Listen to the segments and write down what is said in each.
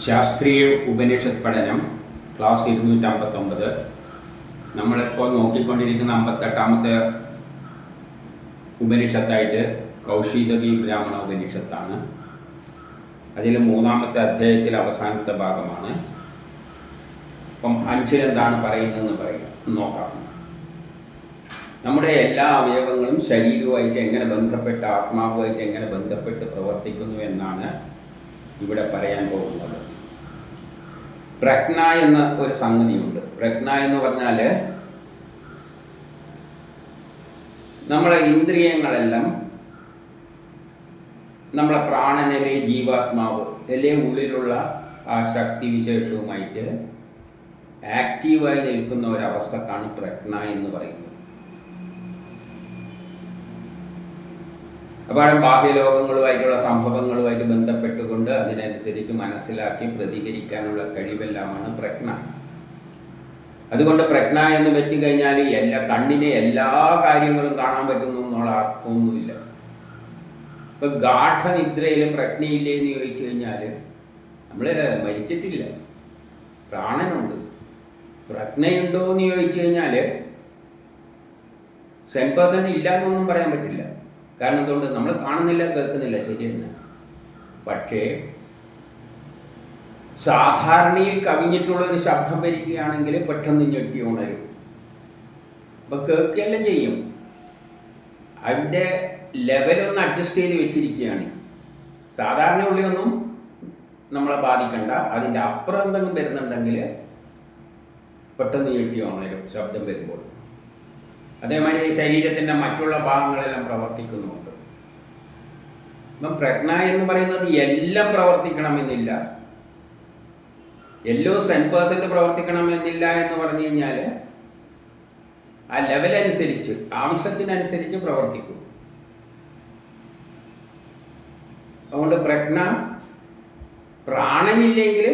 ശാസ്ത്രീയ ഉപനിഷത്ത് പഠനം ക്ലാസ് 259. നമ്മളിപ്പോൾ നോക്കിക്കൊണ്ടിരിക്കുന്ന 58ാമത്തെ ഉപനിഷത്തായിട്ട് കൗശീതകി ബ്രാഹ്മണ ഉപനിഷത്താണ്. അതിൽ 3ാമത്തെ അധ്യായത്തിൽ അവസാനത്തെ ഭാഗമാണ്. അപ്പം 5-ൽ എന്താണ് പറയുന്നതെന്ന് നോക്കാം. നമ്മുടെ എല്ലാ അവയവങ്ങളും ശരീരവുമായിട്ട് എങ്ങനെ ബന്ധപ്പെട്ട്, ആത്മാവുമായിട്ട് എങ്ങനെ ബന്ധപ്പെട്ട് പ്രവർത്തിക്കുന്നു എന്നാണ് ഇവിടെ പറയാൻ പോകുന്നത്. പ്രജ്ഞ എന്ന ഒരു സംഗതിയുണ്ട്. പ്രജ്ഞ എന്ന് പറഞ്ഞാൽ നമ്മളെ ഇന്ദ്രിയങ്ങളെല്ലാം നമ്മളെ പ്രാണനിലെ ജീവാത്മാവ് അല്ലെ ഉള്ളിലുള്ള ആ ശക്തിവിശേഷവുമായിട്ട് ആക്റ്റീവായി നിൽക്കുന്ന ഒരവസ്ഥക്കാണ് പ്രജ്ഞ എന്ന് പറയുന്നത്. അപ്പോൾ ബാഹ്യലോകങ്ങളുമായിട്ടുള്ള സംഭവങ്ങളുമായിട്ട് ബന്ധപ്പെട്ടുകൊണ്ട് അതിനനുസരിച്ച് മനസ്സിലാക്കി പ്രതികരിക്കാനുള്ള കഴിവെല്ലാമാണ് പ്രജ്ഞ. അതുകൊണ്ട് പ്രജ്ഞ എന്ന് വെച്ച് കഴിഞ്ഞാൽ കണ്ണിനെ എല്ലാ കാര്യങ്ങളും കാണാൻ പറ്റുന്നു എന്നുള്ള അർത്ഥമൊന്നുമില്ല. ഇപ്പം ഗാഠനിദ്രയിൽ പ്രജ്ഞയില്ലേ എന്ന് ചോദിച്ചു കഴിഞ്ഞാൽ നമ്മൾ മരിച്ചിട്ടില്ല, പ്രാണനുണ്ട്. പ്രജ്ഞയുണ്ടോ എന്ന് ചോദിച്ചു കഴിഞ്ഞാൽ 100% ഇല്ല എന്നൊന്നും പറയാൻ പറ്റില്ല. കാരണം എന്തുകൊണ്ട്? നമ്മൾ കാണുന്നില്ല, കേൾക്കുന്നില്ല, ശരി തന്നെ. പക്ഷേ സാധാരണയിൽ കവിഞ്ഞിട്ടുള്ളൊരു ശബ്ദം വരികയാണെങ്കിൽ പെട്ടെന്ന് ഞെട്ടി ഉണരും. അപ്പം കേൾക്കുകയെല്ലാം ചെയ്യും. അതിൻ്റെ ലെവലൊന്ന് അഡ്ജസ്റ്റ് ചെയ്ത് വെച്ചിരിക്കുകയാണ്. സാധാരണ ഉള്ളിയൊന്നും നമ്മളെ ബാധിക്കണ്ട. അതിൻ്റെ അപ്പുറം എന്തെങ്കിലും വരുന്നുണ്ടെങ്കിൽ പെട്ടെന്ന് ഞെട്ടി ഉണരും ശബ്ദം വരുമ്പോൾ. അതേമാതിരി ശരീരത്തിൻ്റെ മറ്റുള്ള ഭാഗങ്ങളെല്ലാം പ്രവർത്തിക്കുന്നുണ്ട്. അപ്പം പ്രജ്ഞ എന്ന് പറയുന്നത് എല്ലാം പ്രവർത്തിക്കണമെന്നില്ല, എല്ലോ 100% പ്രവർത്തിക്കണമെന്നില്ല എന്ന് പറഞ്ഞു കഴിഞ്ഞാൽ ആ ലെവലനുസരിച്ച്, ആവശ്യത്തിനനുസരിച്ച് പ്രവർത്തിക്കും. അതുകൊണ്ട് പ്രജ്ഞ പ്രാണനില്ലെങ്കിൽ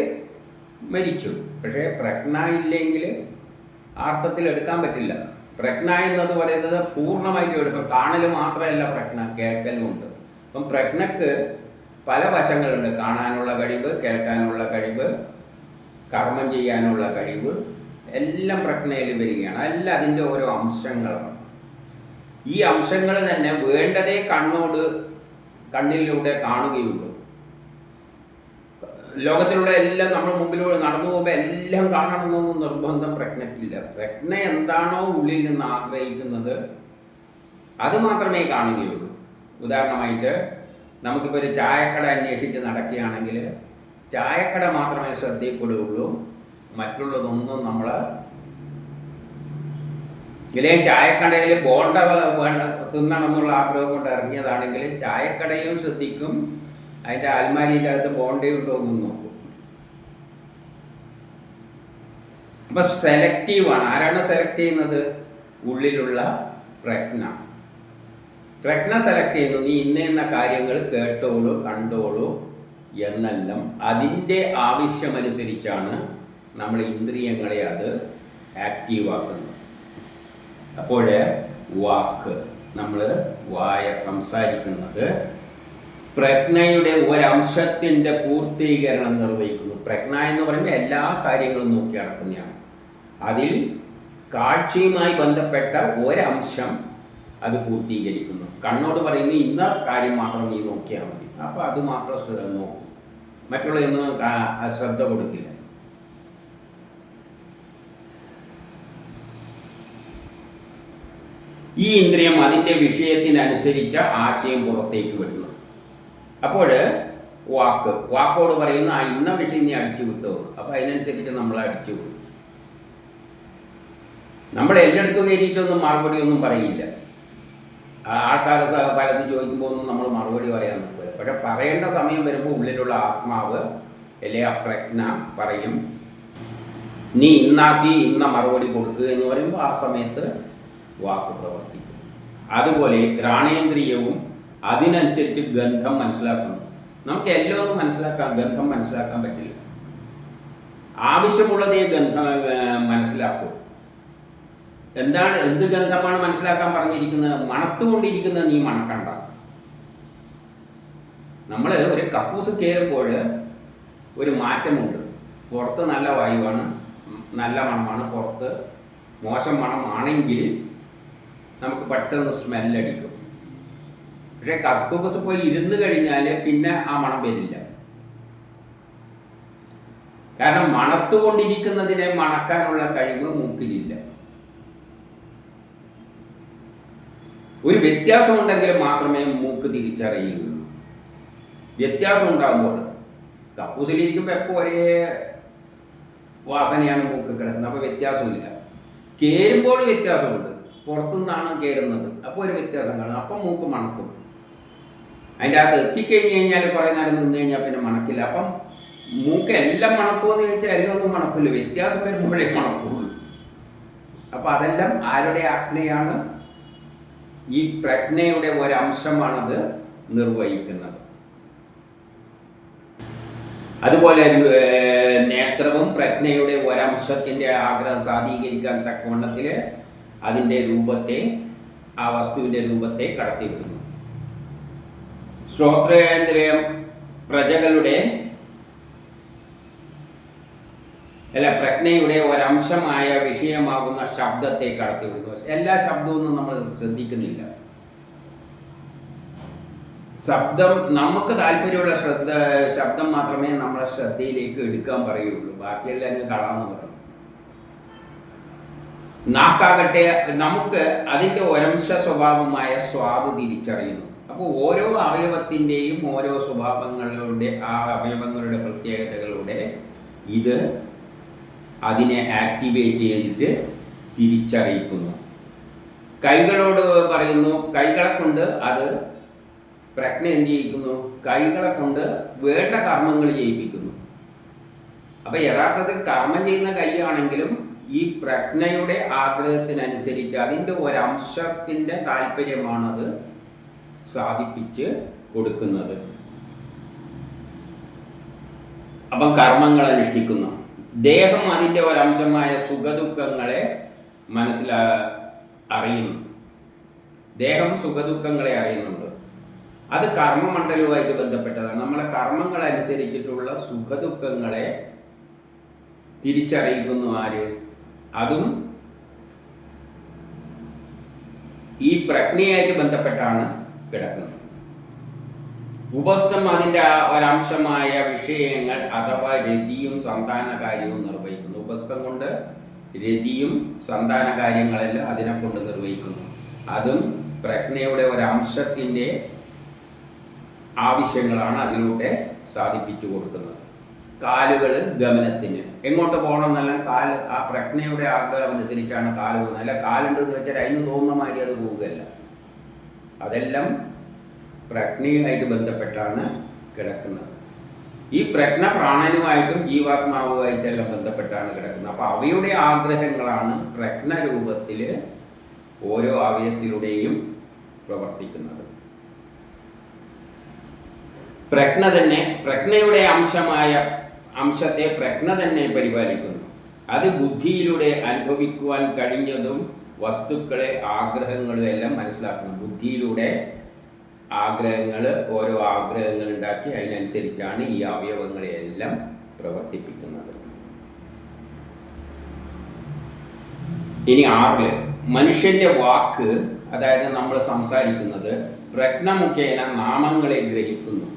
മരിച്ചു. പക്ഷേ പ്രജ്ഞ ഇല്ലെങ്കിൽ അർത്ഥത്തിൽ എടുക്കാൻ പറ്റില്ല. പ്രജ്ഞ എന്നത് പറയുന്നത് പൂർണ്ണമായിട്ട് എടുക്കും. കാണൽ മാത്രമല്ല പ്രജ്ഞ, കേൾക്കലുമുണ്ട്. അപ്പം പ്രജ്ഞക്ക് പല വശങ്ങളുണ്ട്. കാണാനുള്ള കഴിവ്, കേൾക്കാനുള്ള കഴിവ്, കർമ്മം ചെയ്യാനുള്ള കഴിവ്, എല്ലാം പ്രജ്ഞയിൽ വരികയാണ്. എല്ലാം അതിൻ്റെ ഓരോ അംശങ്ങളാണ്. ഈ അംശങ്ങൾ തന്നെ വേണ്ടതേ കണ്ണിലൂടെ കാണുകയുള്ളൂ. ലോകത്തിലുള്ള എല്ലാം നമ്മൾ മുമ്പിലൂടെ നടന്നു പോകുമ്പോൾ എല്ലാം കാണണമെന്നൊന്നും നിർബന്ധം പ്രജ്ഞയ്ക്കില്ല. പ്രജ്ഞ എന്താണോ ഉള്ളിൽ നിന്ന് ആഗ്രഹിക്കുന്നത് അത് മാത്രമേ കാണുകയുള്ളൂ. ഉദാഹരണമായിട്ട് നമുക്കിപ്പോൾ ഒരു ചായക്കട അന്വേഷിച്ച് നടക്കുകയാണെങ്കിൽ ചായക്കട മാത്രമേ ശ്രദ്ധയിൽപ്പെടുകയുള്ളൂ, മറ്റുള്ളതൊന്നും നമ്മൾ ഇല്ലെങ്കിൽ ചായക്കടയിൽ ബോണ്ട തിന്നണം എന്നുള്ള ആഗ്രഹം കൊണ്ട് ഇറങ്ങിയതാണെങ്കിൽ ചായക്കടയും ശ്രദ്ധിക്കും, അതിൻ്റെ അൽമാരിൻ്റെ അകത്ത് ബോണ്ടയും ഉണ്ടോ എന്നും നോക്കും. അപ്പം സെലക്റ്റീവാണ്. ആരാണ് സെലക്ട് ചെയ്യുന്നത്? ഉള്ളിലുള്ള പ്രജ്ഞ. പ്രജ്ഞ സെലക്ട് ചെയ്യുന്നു. നീ ഇന്ന കാര്യങ്ങൾ കേട്ടോളൂ, കണ്ടോളൂ എന്നെല്ലാം അതിൻ്റെ ആവശ്യമനുസരിച്ചാണ് നമ്മൾ ഇന്ദ്രിയങ്ങളെ അത് ആക്റ്റീവാക്കുന്നത്. അപ്പോൾ വാക്ക്, നമ്മൾ സംസാരിക്കുന്നത് പ്രജ്ഞയുടെ ഒരംശത്തിൻ്റെ പൂർത്തീകരണം നിർവഹിക്കുന്നു. പ്രജ്ഞ എന്ന് പറയുമ്പോൾ എല്ലാ കാര്യങ്ങളും നോക്കി നടക്കുന്നതാണ്. അതിൽ കാഴ്ചയുമായി ബന്ധപ്പെട്ട ഒരംശം അത് പൂർത്തീകരിക്കുന്നു. കണ്ണോട് പറയുന്നു ഇന്ന കാര്യം മാത്രം നീ നോക്കിയാൽ മതി. അപ്പോൾ അത് മാത്രം നോക്കും, മറ്റുള്ളതൊന്നും ശ്രദ്ധ കൊടുക്കില്ല. ഈ ഇന്ദ്രിയം അതിൻ്റെ വിഷയത്തിനനുസരിച്ച ആശയം പുറത്തേക്ക് വിടുന്നു. അപ്പോൾ വാക്കോട് പറയുന്ന ആ ഇന്ന വിഷയം നീ അടിച്ചു വിട്ടോ, അപ്പോൾ അതിനനുസരിച്ച് നമ്മൾ അടിച്ചു വിടും. നമ്മൾ എല്ലായിടത്തും കയറിയിട്ടൊന്നും മറുപടി ഒന്നും പറയില്ല. ആൾക്കാർ പലത് ചോദിക്കുമ്പോൾ ഒന്നും നമ്മൾ മറുപടി പറയാൻ നിൽക്കില്ല. പക്ഷെ പറയേണ്ട സമയം വരുമ്പോൾ ഉള്ളിലുള്ള ആത്മാവ് അല്ലെ ആ പ്രജ്ഞ പറയും, നീ ഇന്നാക്കി ഇന്ന മറുപടി കൊടുക്കുക എന്ന് പറയുമ്പോൾ ആ സമയത്ത് വാക്ക് പ്രവർത്തിക്കും. അതുപോലെ ഘ്രാണേന്ദ്രിയവും അതിനനുസരിച്ച് ഗന്ധം മനസ്സിലാക്കുന്നു. നമുക്ക് എല്ലാം ഒന്നും ഗന്ധം മനസ്സിലാക്കാൻ പറ്റില്ല. ആവശ്യമുള്ളതേ ഗന്ധം മനസ്സിലാക്കും. എന്ത് ഗന്ധമാണ് മനസ്സിലാക്കാൻ പറഞ്ഞിരിക്കുന്നത്? മണത്തുകൊണ്ടിരിക്കുന്നത് നീ മണക്കണ്ട. നമ്മൾ ഒരു കക്കൂസ് കയറുമ്പോൾ ഒരു മാറ്റമുണ്ട്. പുറത്ത് നല്ല വായുവാണ്, നല്ല മണമാണ്, പുറത്ത് മോശം മണമാണെങ്കിൽ നമുക്ക് പെട്ടെന്ന് സ്മെല്ലടിക്കും. പക്ഷേ കക്കൂസ് പോയി ഇരുന്ന് കഴിഞ്ഞാൽ പിന്നെ ആ മണം വരില്ല. കാരണം മണത്തുകൊണ്ടിരിക്കുന്നതിനെ മണക്കാനുള്ള കഴിവ് മൂക്കിലില്ല. ഒരു വ്യത്യാസം ഉണ്ടെങ്കിൽ മാത്രമേ മൂക്ക് തിരിച്ചറിയുകയുള്ളൂ. വ്യത്യാസം ഉണ്ടാകുമ്പോൾ കക്കൂസിലിരിക്കുമ്പോൾ എപ്പോൾ ഒരേ വാസനയാണ് മൂക്ക് കിടക്കുന്നത്, അപ്പോൾ വ്യത്യാസമില്ല. കയറുമ്പോൾ വ്യത്യാസമുണ്ട്, പുറത്തുനിന്നാണ് കയറുന്നത്, അപ്പോൾ ഒരു വ്യത്യാസം കാണും, അപ്പം മൂക്ക് മണക്കും. അതിൻ്റെ അകത്ത് എത്തിക്കഴിഞ്ഞ് കഴിഞ്ഞാൽ കുറേ നേരം നിന്ന് കഴിഞ്ഞാൽ പിന്നെ മണക്കില്ല. അപ്പം മൂക്ക് എല്ലാം മണക്കുമെന്ന് ചോദിച്ചാൽ എല്ലാം ഒന്നും മണക്കില്ല, വ്യത്യാസം വരുമ്പോഴേ മണക്കുള്ളൂ. അപ്പം അതെല്ലാം ആരുടെ ആജ്ഞയാണ്? ഈ പ്രജ്ഞയുടെ ഒരംശമാണത് നിർവഹിക്കുന്നത്. അതുപോലെ നേത്രവും പ്രജ്ഞയുടെ ഒരംശത്തിൻ്റെ ആഗ്രഹം സാധീകരിക്കാൻ തക്കവണ്ണത്തിൽ അതിൻ്റെ രൂപത്തെ, ആ വസ്തുവിൻ്റെ രൂപത്തെ കടത്തിവിടുന്നു. ശ്രോത്രേന്ദ്രിയം പ്രജകളുടെ പ്രജ്ഞയുടെ ഒരംശമായ വിഷയമാകുന്ന ശബ്ദത്തെ കടത്തിവിടുന്നു. എല്ലാ ശബ്ദവും നമ്മൾ ശ്രദ്ധിക്കുന്നില്ല. ശബ്ദം നമുക്ക് താല്പര്യമുള്ള ശബ്ദം മാത്രമേ നമ്മളെ ശ്രദ്ധയിലേക്ക് എടുക്കാൻ പറയുള്ളൂ, ബാക്കിയെല്ലാം അങ്ങ് കളാന്ന് പറയും. നാക്കാകട്ടെ നമുക്ക് അതിൻ്റെ ഒരംശ സ്വഭാവമായ സ്വാദ് തിരിച്ചറിയുന്നു. അപ്പോൾ ഓരോ അവയവത്തിൻ്റെയും ഓരോ സ്വഭാവങ്ങളുടെ, ആ അവയവങ്ങളുടെ പ്രത്യേകതകളുടെ ഇത് അതിനെ ആക്ടിവേറ്റ് ചെയ്തിട്ട് തിരിച്ചറിയിക്കുന്നു. കൈകളോട് പറയുന്നു, കൈകളെ കൊണ്ട് അത് പ്രജ്ഞ എന്ത് ചെയ്യിക്കുന്നു? കൈകളെ കൊണ്ട് വേണ്ട കർമ്മങ്ങൾ ചെയ്യിപ്പിക്കുന്നു. അപ്പം യഥാർത്ഥത്തിൽ കർമ്മം ചെയ്യുന്ന കൈയാണെങ്കിലും ഈ പ്രജ്ഞയുടെ ആഗ്രഹത്തിനനുസരിച്ച് അതിൻ്റെ ഒരംശത്തിൻ്റെ താല്പര്യമാണത് സാധിപ്പിച്ച് കൊടുക്കുന്നത്. അപ്പം കർമ്മങ്ങൾ അനുഷ്ഠിക്കുന്നു. ദേഹം അതിൻ്റെ ഒരംശമായ സുഖദുഃഖങ്ങളെ അറിയുന്നു. ദേഹം സുഖദുഃഖങ്ങളെ അറിയുന്നുണ്ട്. അത് കർമ്മമണ്ഡലവുമായിട്ട് ബന്ധപ്പെട്ടതാണ്. നമ്മളെ കർമ്മങ്ങൾ അനുസരിച്ചിട്ടുള്ള സുഖദുഃഖങ്ങളെ തിരിച്ചറിയിക്കുന്നു ആര്? അതും ഈ പ്രജ്ഞയായിട്ട് ബന്ധപ്പെട്ടാണ് കിടക്കുന്നത്. ഉപസ്ഥം അതിൻ്റെ ഒരംശമായ വിഷയങ്ങൾ അഥവാ രതിയും സന്താന കാര്യവും നിർവഹിക്കുന്നു. ഉപസ്ഥം കൊണ്ട് രതിയും സന്താന കാര്യങ്ങളെല്ലാം അതിനെ കൊണ്ട് നിർവഹിക്കുന്നു. അതും പ്രജ്ഞയുടെ ഒരംശത്തിൻ്റെ ആവശ്യങ്ങളാണ് അതിലൂടെ സാധിപ്പിച്ചു കൊടുക്കുന്നത്. കാലുകൾ ഗമനത്തിന് എങ്ങോട്ട് പോകണം എന്നെല്ലാം കാല് ആ പ്രജ്ഞയുടെ ആഗ്രഹം അനുസരിച്ചാണ് കാല് പോകുന്നത്. അല്ല കാലുണ്ടെന്ന് വെച്ചാൽ അതിന് തോന്നുന്ന മാതിരി അത് പോവുകയല്ല. അതെല്ലാം പ്രജ്ഞയുമായിട്ട് ബന്ധപ്പെട്ടാണ് കിടക്കുന്നത്. ഈ പ്രജ്ഞ പ്രാണനുമായിട്ടും ജീവാത്മാവുമായിട്ടെല്ലാം ബന്ധപ്പെട്ടാണ് കിടക്കുന്നത്. അപ്പോൾ അവയുടെ ആഗ്രഹങ്ങളാണ് പ്രജ്ഞ രൂപത്തിൽ ഓരോ അവയവത്തിലൂടെയും പ്രവർത്തിക്കുന്നത്. പ്രജ്ഞ തന്നെ പ്രജ്ഞയുടെ അംശത്തെ പ്രജ്ഞ തന്നെ പരിപാലിക്കുന്നു. അത് ബുദ്ധിയിലൂടെ അനുഭവിക്കുവാൻ കഴിഞ്ഞതും വസ്തുക്കളെ ആഗ്രഹങ്ങളും എല്ലാം മനസ്സിലാക്കുന്നു. ബുദ്ധിയിലൂടെ ആഗ്രഹങ്ങൾ, ഓരോ ആഗ്രഹങ്ങൾ ഉണ്ടാക്കി അതിനനുസരിച്ചാണ് ഈ അവയവങ്ങളെയെല്ലാം പ്രവർത്തിപ്പിക്കുന്നത്. ഇനി 6 മനുഷ്യൻ്റെ വാക്ക്, അതായത് നമ്മൾ സംസാരിക്കുന്നത് പ്രജ്ഞ മുഖേന നാമങ്ങളെ ഗ്രഹിക്കുന്നു.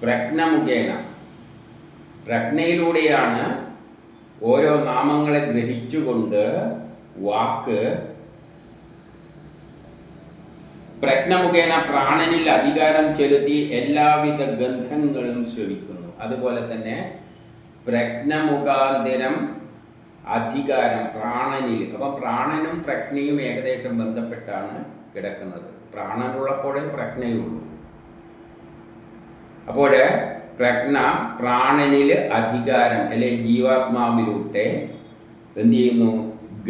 പ്രജ്ഞ മുഖേന, പ്രജ്ഞയിലൂടെയാണ് ഓരോ നാമങ്ങളെ ഗ്രഹിച്ചുകൊണ്ട് വാക്ക് പ്രജ്ഞ മുഖേന പ്രാണനിൽ അധികാരം ചെലുത്തി എല്ലാവിധ ഗന്ധങ്ങളും ശ്രവിക്കുന്നു. അതുപോലെ തന്നെ പ്രജ്ഞ മുഖാന്തരം അധികാരം പ്രാണനിൽ. അപ്പം പ്രാണനും പ്രജ്ഞയും ഏകദേശം ബന്ധപ്പെട്ടാണ് കിടക്കുന്നത്. പ്രാണനുള്ളപ്പോഴേ പ്രജ്ഞയുള്ളൂ. അപ്പോൾ പ്രജ്ഞ പ്രാണനിൽ അധികാരം അല്ലെ ജീവാത്മാവിലൂടെ എന്ത് ചെയ്യുന്നു?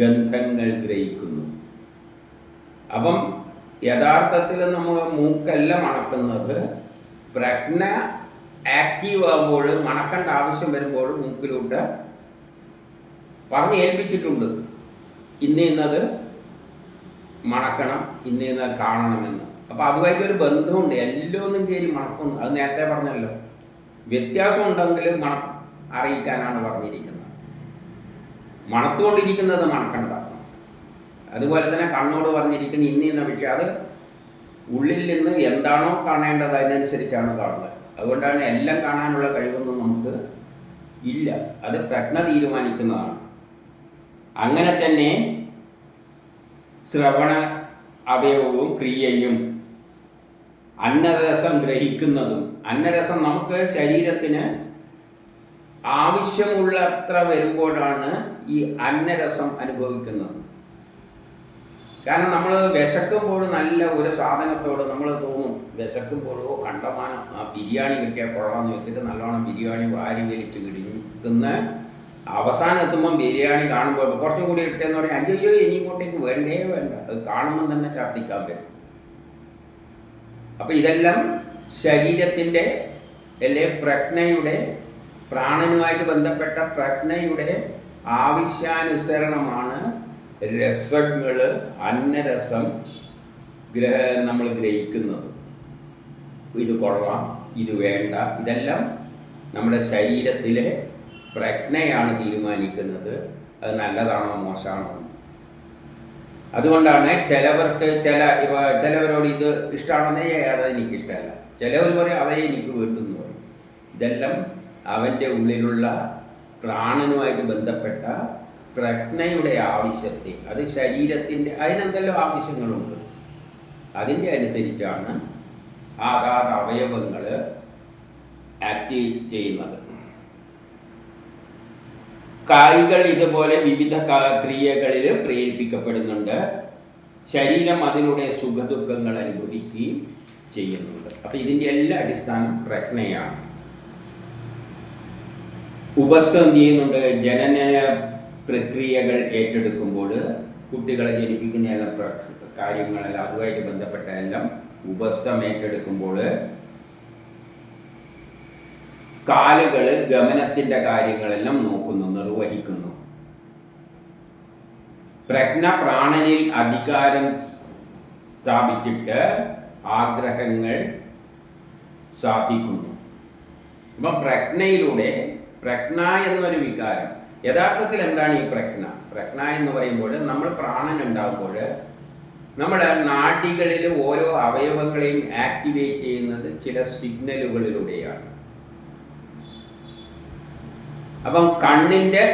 ഗന്ധങ്ങൾ ഗ്രഹിക്കുന്നു. അപ്പം യഥാർത്ഥത്തിൽ നമ്മൾ മൂക്കല്ല മണക്കുന്നത്. പ്രജ്ഞ ആക്റ്റീവ് ആകുമ്പോൾ, മണക്കേണ്ട ആവശ്യം വരുമ്പോൾ മൂക്കിലൂടെ പറഞ്ഞ് ഏൽപ്പിച്ചിട്ടുണ്ട്, ഇന്നത് മണക്കണം, ഇന്നത് കാണണമെന്ന്. അപ്പോൾ അതുമായിട്ടൊരു ബന്ധമുണ്ട്. എല്ലാം ഒന്നും കയറി മണക്കുന്നു. അത് നേരത്തെ പറഞ്ഞല്ലോ. വ്യത്യാസം ഉണ്ടെങ്കിൽ മണം അറിയിക്കാനാണ് പറഞ്ഞിരിക്കുന്നത്. മണത്തുകൊണ്ടിരിക്കുന്നത് മണക്കണ്ട. അതുപോലെ തന്നെ കണ്ണോട് പറഞ്ഞിരിക്കുന്ന ഇന്ന വിഷയം, അത് ഉള്ളിൽ നിന്ന് എന്താണോ കാണേണ്ടത് അതിനനുസരിച്ചാണ് കാണുക. അതുകൊണ്ടാണ് എല്ലാം കാണാനുള്ള കഴിവൊന്നും നമുക്ക് ഇല്ല, അത് പ്രജ്ഞ തീരുമാനിക്കുന്നതാണ്. അങ്ങനെ തന്നെ ശ്രവണ അവയവവും ക്രിയയും അന്നരസം ഗ്രഹിക്കുന്നതും, അന്നരസം നമുക്ക് ശരീരത്തിന് ആവശ്യമുള്ളത്ര വരുമ്പോഴാണ് ഈ അന്നരസം അനുഭവിക്കുന്നത്. കാരണം നമ്മൾ വിശക്കുമ്പോൾ നല്ല ഒരു സാധനത്തോട് നമ്മൾ തോന്നും, വിശക്കുമ്പോഴോ കണ്ടമാനം ആ ബിരിയാണി കിട്ടിയാൽ കൊള്ളാമെന്ന് വെച്ചിട്ട് നല്ലോണം ബിരിയാണി വാരി വലിച്ച് കിടക്കുന്ന അവസാനം എത്തുമ്പം ബിരിയാണി കാണുമ്പോൾ കുറച്ചും കൂടി ഇട്ടെന്ന് പറഞ്ഞാൽ അയ്യോ ഇനിയിങ്ങോട്ടേക്ക് വേണ്ടേ വേണ്ട, അത് കാണുമ്പം തന്നെ ഛർദ്ദിക്കാൻ വരും. അപ്പം ഇതെല്ലാം ശരീരത്തിൻ്റെ അല്ലെ പ്രജ്ഞയുടെ, പ്രാണനുമായിട്ട് ബന്ധപ്പെട്ട പ്രജ്ഞയുടെ ആവശ്യാനുസരണമാണ് രസങ്ങൾ, അന്നരസം നമ്മൾ ഗ്രഹിക്കുന്നത്. ഇത് കൊള്ളാം, ഇത് വേണ്ട, ഇതെല്ലാം നമ്മുടെ ശരീരത്തിലെ പ്രജ്ഞയാണ് തീരുമാനിക്കുന്നത് അത് നല്ലതാണോ മോശമാണോ. അതുകൊണ്ടാണ് ചിലവരോട് ഇത് ഇഷ്ടമാണെന്നേ അത് എനിക്കിഷ്ടമല്ല, ചിലവർ പറയും അതേ എനിക്ക് വേണ്ടെന്ന് പറയും. ഇതെല്ലാം അവൻ്റെ ഉള്ളിലുള്ള പ്രാണനുമായിട്ട് ബന്ധപ്പെട്ട പ്രജ്ഞയുടെ ആവശ്യത്തെ, അത് ശരീരത്തിൻ്റെ അതിനെന്തെല്ലാം ആവശ്യങ്ങളുണ്ട്, അതിൻ്റെ അനുസരിച്ചാണ് ആധാർ അവയവങ്ങൾ ആക്റ്റീവ് ചെയ്യുന്നത്. കാലുകൾ ഇതുപോലെ വിവിധ ക്രിയകളിൽ പ്രേരിപ്പിക്കപ്പെടുന്നുണ്ട്. ശരീരം അതിലൂടെ സുഖദുഃഖങ്ങൾ അനുഭവിക്കുകയും ചെയ്യുന്നുണ്ട്. അപ്പം ഇതിൻ്റെ എല്ലാ അടിസ്ഥാനം പ്രജ്ഞയാണ്. ഉപസ്ഥ എന്ത് ചെയ്യുന്നുണ്ട്? ജനന പ്രക്രിയകൾ ഏറ്റെടുക്കുമ്പോൾ കുട്ടികളെ ജനിപ്പിക്കുന്ന എല്ലാ കാര്യങ്ങളെല്ലാം അതുമായിട്ട് ബന്ധപ്പെട്ട എല്ലാം ഉപസ്ഥം ഏറ്റെടുക്കുമ്പോൾ കാലുകൾ ഗമനത്തിൻ്റെ കാര്യങ്ങളെല്ലാം നോക്കുന്നു, നിർവഹിക്കുന്നു. പ്രജ്ഞ പ്രാണനിൽ അധികാരം സ്ഥാപിച്ചിട്ട് ആഗ്രഹങ്ങൾ സാധിക്കുന്നു. അപ്പം പ്രജ്ഞയിലൂടെ, പ്രജ്ഞ എന്നൊരു വികാരം, യഥാർത്ഥത്തിൽ എന്താണ് ഈ പ്രജ്ഞ? പ്രജ്ഞ എന്ന് പറയുമ്പോൾ നമ്മൾ പ്രാണൻ ഉണ്ടാകുമ്പോൾ നമ്മൾ നാഡികളിൽ ഓരോ അവയവങ്ങളെയും ആക്ടിവേറ്റ് ചെയ്യുന്നത് ചില സിഗ്നലുകളിലൂടെയാണ്. അപ്പം കണ്ണിൻ്റെ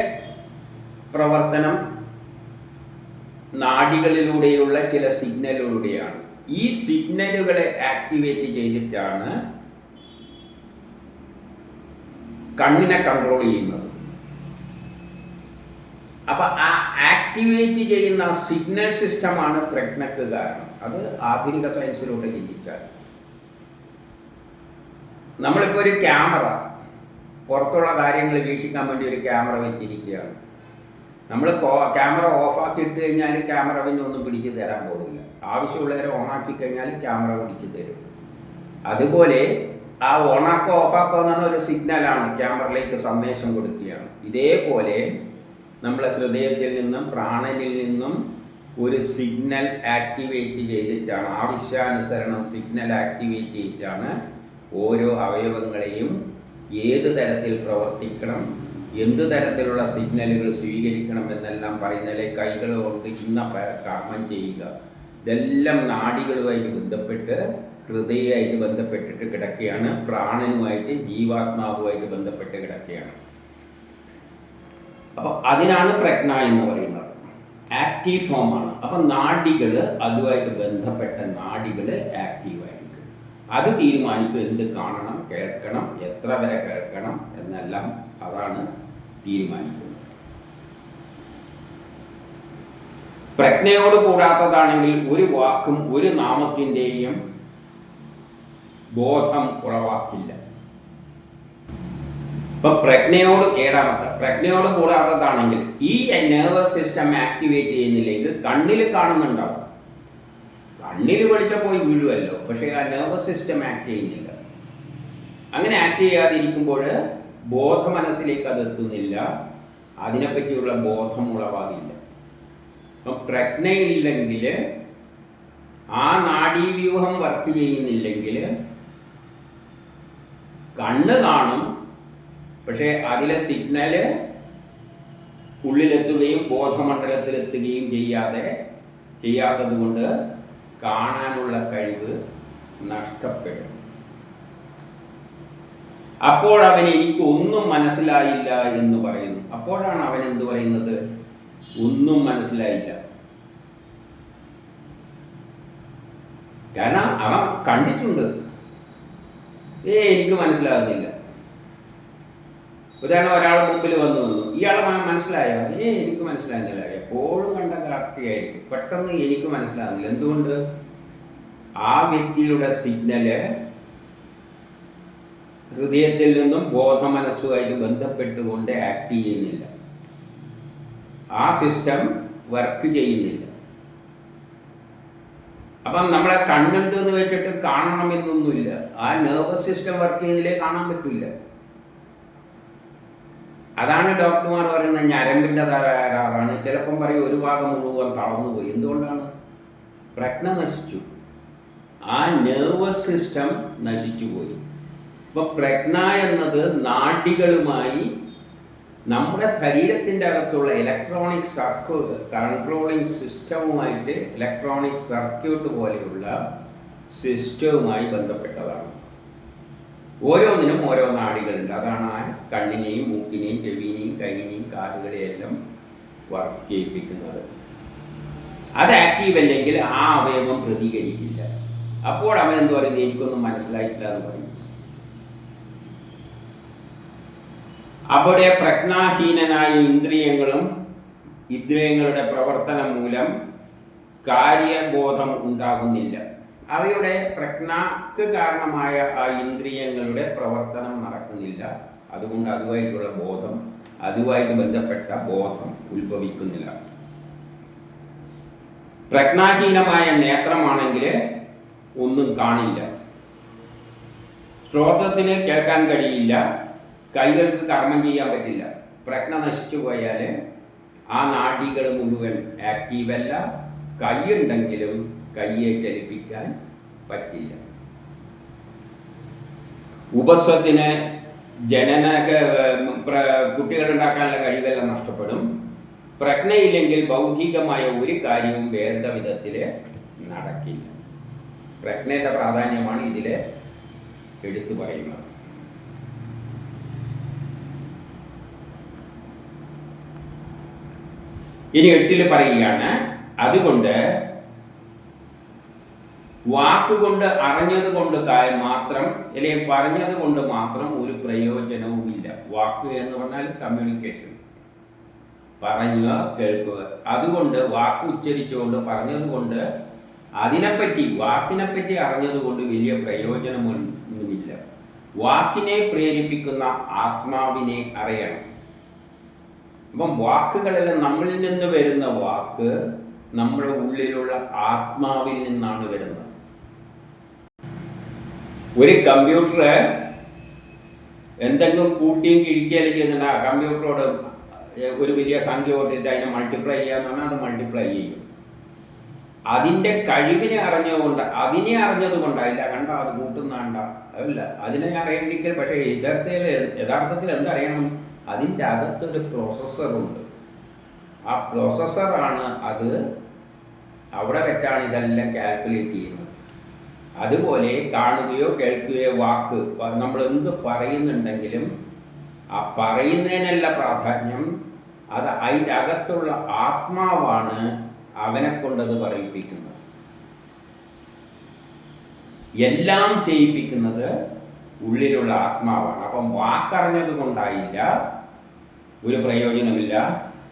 പ്രവർത്തനം നാഡികളിലൂടെയുള്ള ചില സിഗ്നലുകളിലൂടെയാണ്. ഈ സിഗ്നലുകളെ ആക്ടിവേറ്റ് ചെയ്തിട്ടാണ് കണ്ണിനെ കൺട്രോൾ ചെയ്യുന്നത്. അപ്പം ആ ആക്ടിവേറ്റ് ചെയ്യുന്ന സിഗ്നൽ സിസ്റ്റമാണ് പ്രജ്ഞക്ക് കാരണം. അത് ആധുനിക സയൻസിലൂടെ ചിന്തിച്ചാൽ, നമ്മളിപ്പോൾ ഒരു ക്യാമറ, പുറത്തുള്ള കാര്യങ്ങൾ വീക്ഷിക്കാൻ വേണ്ടി ഒരു ക്യാമറ വെച്ചിരിക്കുകയാണ്. നമ്മൾ ക്യാമറ ഓഫാക്കി ഇട്ട് കഴിഞ്ഞാൽ ക്യാമറ പിന്നെ ഒന്നും പിടിച്ച് തരാൻ പോകില്ല. ആവശ്യമുള്ളവരെ ഓണാക്കി കഴിഞ്ഞാൽ ക്യാമറ പിടിച്ച് തരും. അതുപോലെ ആ ഓണാക്കോ ഓഫാക്കോ എന്നാണ് ഒരു സിഗ്നലാണ്, ക്യാമറയിലേക്ക് സന്ദേശം കൊടുക്കുകയാണ്. ഇതേപോലെ നമ്മളെ ഹൃദയത്തിൽ നിന്നും പ്രാണനിൽ നിന്നും ഒരു സിഗ്നൽ ആക്ടിവേറ്റ് ചെയ്തിട്ടാണ്, ആവശ്യാനുസരണം സിഗ്നൽ ആക്ടിവേറ്റ് ചെയ്തിട്ടാണ് ഓരോ അവയവങ്ങളെയും ഏത് തരത്തിൽ പ്രവർത്തിക്കണം, എന്ത് തരത്തിലുള്ള സിഗ്നലുകൾ സ്വീകരിക്കണം എന്നെല്ലാം പറയുന്നതിലെ കൈകൾ കൊണ്ട് ഇന്ന കർമ്മം ചെയ്യുക, ഇതെല്ലാം നാഡികളുമായിട്ട് ബന്ധപ്പെട്ട് ഹൃദയമായിട്ട് ബന്ധപ്പെട്ടിട്ട് കിടക്കുകയാണ്, പ്രാണനുമായിട്ട് ജീവാത്മാവുമായിട്ട് ബന്ധപ്പെട്ട് കിടക്കുകയാണ്. അപ്പോൾ അതിനാണ് പ്രജ്ഞ എന്ന് പറയുന്നത്. ആക്റ്റീവ് ഫോമാണ്. അപ്പം നാഡികൾ, അതുമായിട്ട് ബന്ധപ്പെട്ട നാഡികൾ ആക്റ്റീവായിരിക്കും. അത് തീരുമാനിക്കും എന്ത് കാണണം, കേൾക്കണം, എത്ര വരെ കേൾക്കണം എന്നെല്ലാം അതാണ് തീരുമാനിക്കുന്നത്. പ്രജ്ഞയോട് കൂടാത്തതാണെങ്കിൽ ഒരു വാക്കും ഒരു നാമത്തിൻ്റെയും ബോധം ഉളവാക്കില്ല. ഇപ്പം പ്രജ്ഞയോട് കൂടാത്തതാണെങ്കിൽ ഈ നെർവസ് സിസ്റ്റം ആക്ടിവേറ്റ് ചെയ്യുന്നില്ലെങ്കിൽ കണ്ണിൽ കാണുന്നുണ്ടാവും, കണ്ണിൽ വെളിച്ചം പോയി വീഴുമല്ലോ, പക്ഷേ ആ നെർവസ് സിസ്റ്റം ആക്ട് ചെയ്യുന്നില്ല. അങ്ങനെ ആക്ട് ചെയ്യാതിരിക്കുമ്പോൾ ബോധ മനസ്സിലേക്ക് അത് എത്തുന്നില്ല, അതിനെപ്പറ്റിയുള്ള ബോധം ഉളവാകില്ല. അപ്പം പ്രജ്ഞയില്ലെങ്കിൽ, ആ നാഡീവ്യൂഹം വർക്ക് ചെയ്യുന്നില്ലെങ്കിൽ കണ്ണ് കാണും, പക്ഷേ അതിലെ സിഗ്നല് ഉള്ളിലെത്തുകയും ബോധമണ്ഡലത്തിലെത്തുകയും ചെയ്യാത്തത് കൊണ്ട് കാണാനുള്ള കഴിവ് നഷ്ടപ്പെടും. അപ്പോൾ അവൻ എനിക്ക് ഒന്നും മനസ്സിലായില്ല എന്ന് പറയുന്നു. അപ്പോഴാണ് അവൻ എന്ത് പറയുന്നത്? ഒന്നും മനസ്സിലായില്ല. കാരണം അവൻ കണ്ടിട്ടുണ്ട്, എനിക്ക് മനസ്സിലാകുന്നില്ല. ഉദാഹരണം, ഒരാൾ മുമ്പിൽ വന്നു, ഇയാളെ മനസ്സിലായോ? എനിക്ക് മനസ്സിലാകുന്നില്ല. എപ്പോഴും കണ്ട കാർത്തിയായിരിക്കും, പെട്ടെന്ന് എനിക്ക് മനസ്സിലാകുന്നില്ല. എന്തുകൊണ്ട്? ആ വ്യക്തിയുടെ സിഗ്നല് ഹൃദയത്തിൽ നിന്നും ബോധമനസ്സുമായിട്ട് ബന്ധപ്പെട്ടുകൊണ്ട് ആക്ട് ചെയ്യുന്നില്ല. ആ സിസ്റ്റം വർക്ക് ചെയ്യുന്നില്ല. അപ്പം നമ്മളെ കണ്ണുണ്ട് എന്ന് വെച്ചിട്ട് കാണണമെന്നൊന്നുമില്ല. ആ നെർവസ് സിസ്റ്റം വർക്ക് ചെയ്യുന്നതിലേ കാണാൻ പറ്റില്ല. അതാണ് ഡോക്ടർമാർ പറയുന്നത് ഞരമ്പിൻ്റെ തകരാറാണ്. ചിലപ്പം പറയും ഒരു ഭാഗം മുഴുവൻ തളർന്നുപോയി. എന്തുകൊണ്ടാണ്? പ്രജ്ഞ നശിച്ചു, ആ നെർവസ് സിസ്റ്റം നശിച്ചു പോയി. അപ്പോൾ പ്രജ്ഞ എന്നത് നാഡികളുമായി നമ്മുടെ ശരീരത്തിൻ്റെ അകത്തുള്ള ഇലക്ട്രോണിക് കൺട്രോളിങ് സിസ്റ്റവുമായിട്ട്, ഇലക്ട്രോണിക് സർക്യൂട്ട് പോലെയുള്ള സിസ്റ്റവുമായി ബന്ധപ്പെട്ടതാണ്. ഓരോന്നിനും ഓരോ നാഡികളുണ്ട്. അതാണ് ആ കണ്ണിനെയും മൂക്കിനെയും ചെവിനെയും കൈയിനെയും കാലുകളെയെല്ലാം വർക്ക് ചെയ്യിപ്പിക്കുന്നത്. അത് ആക്റ്റീവ് അല്ലെങ്കിൽ ആ അവയവം പ്രതികരിക്കില്ല. അപ്പോൾ അവൻ എന്ത് പറയുന്നത്? എനിക്കൊന്നും മനസ്സിലായിട്ടില്ല എന്ന് പറയും. അവിടെ പ്രജ്ഞാഹീനനായ ഇന്ദ്രിയങ്ങളുടെ പ്രവർത്തനം മൂലം കാര്യബോധം ഉണ്ടാകുന്നില്ല. അവയുടെ പ്രജ്ഞക്ക് കാരണമായ ആ ഇന്ദ്രിയങ്ങളുടെ പ്രവർത്തനം നടക്കുന്നില്ല. അതുകൊണ്ട് അതുമായിട്ട് ബന്ധപ്പെട്ട ബോധം ഉത്ഭവിക്കുന്നില്ല. പ്രജ്ഞാഹീനമായ നേത്രമാണെങ്കിൽ ഒന്നും കാണില്ല, ശ്രോത്രത്തിന് കേൾക്കാൻ കഴിയില്ല, കൈകൾക്ക് കർമ്മം ചെയ്യാൻ പറ്റില്ല. പ്രജ്ഞ നശിച്ചു പോയാൽ ആ നാഡികൾ മുഴുവൻ ആക്റ്റീവല്ല. കൈയുണ്ടെങ്കിലും കയ്യെ ചലിപ്പിക്കാൻ പറ്റില്ല. ഉപസ്വത്തിന് കുട്ടികളുണ്ടാക്കാനുള്ള കഴിവെല്ലാം നഷ്ടപ്പെടും. പ്രജ്ഞയില്ലെങ്കിൽ ബൗദ്ധികമായ ഒരു കാര്യവും വേണ്ട വിധത്തിൽ നടക്കില്ല. പ്രജ്ഞയുടെ പ്രാധാന്യമാണ് ഇതിൽ എടുത്തു പറയുന്നത്. ഇനി 8 പറയുകയാണ്, അതുകൊണ്ട് വാക്കുകൊണ്ട് അറിഞ്ഞത് കൊണ്ട് മാത്രം അല്ലെങ്കിൽ പറഞ്ഞത് കൊണ്ട് മാത്രം ഒരു പ്രയോജനവുമില്ല. വാക്ക് എന്ന് പറഞ്ഞാൽ കമ്മ്യൂണിക്കേഷൻ, പറയുക, കേൾക്കുക. അതുകൊണ്ട് വാക്ക് ഉച്ചരിച്ചുകൊണ്ട് പറഞ്ഞതുകൊണ്ട് വാക്കിനെപ്പറ്റി അറിഞ്ഞതുകൊണ്ട് വലിയ പ്രയോജനമൊന്നുമില്ല. വാക്കിനെ പ്രേരിപ്പിക്കുന്ന ആത്മാവിനെ അറിയണം. അപ്പം വാക്കുകളെല്ലാം നമ്മളിൽ നിന്ന് വരുന്ന വാക്ക് നമ്മുടെ ഉള്ളിലുള്ള ആത്മാവിൽ നിന്നാണ് വരുന്നത്. ഒരു കമ്പ്യൂട്ടർ എന്തെങ്കിലും കൂട്ടിയും കിഴിക്കുകയും ചെയ്യുന്നുണ്ട്. ആ കമ്പ്യൂട്ടറോട് ഒരു വലിയ സംഖ്യ കൊണ്ടിട്ട് അതിനെ മൾട്ടിപ്ലൈ ചെയ്യാന്ന് പറഞ്ഞാൽ അത് മൾട്ടിപ്ലൈ ചെയ്യും. അതിൻ്റെ കഴിവിനെ അറിഞ്ഞത് കൊണ്ടായില്ല. കണ്ടോ, അത് കൂട്ടുന്നാണ്ട അല്ല, അതിനെ അറിയണ്ടെങ്കിൽ. പക്ഷേ യഥാർത്ഥത്തിൽ എന്തറിയണം? അതിൻ്റെ അകത്തൊരു പ്രോസസ്സറുണ്ട്. ആ പ്രോസസ്സറാണ് അത്, അവിടെ വെച്ചാണ് ഇതെല്ലാം കാൽക്കുലേറ്റ് ചെയ്യുന്നത്. അതുപോലെ കാണുകയോ കേൾക്കുകയോ വാക്ക് നമ്മൾ എന്ത് പറയുന്നുണ്ടെങ്കിലും ആ പറയുന്നതിനല്ല പ്രാധാന്യം, അത് അതിൻ്റെ അകത്തുള്ള ആത്മാവാണ് അവനെ കൊണ്ടത് പറയിപ്പിക്കുന്നത്. എല്ലാം ചെയ്യിപ്പിക്കുന്നത് ഉള്ളിലുള്ള ആത്മാവാണ്. അപ്പം വാക്കറിഞ്ഞത് കൊണ്ടായില്ല, ഒരു പ്രയോജനമില്ല.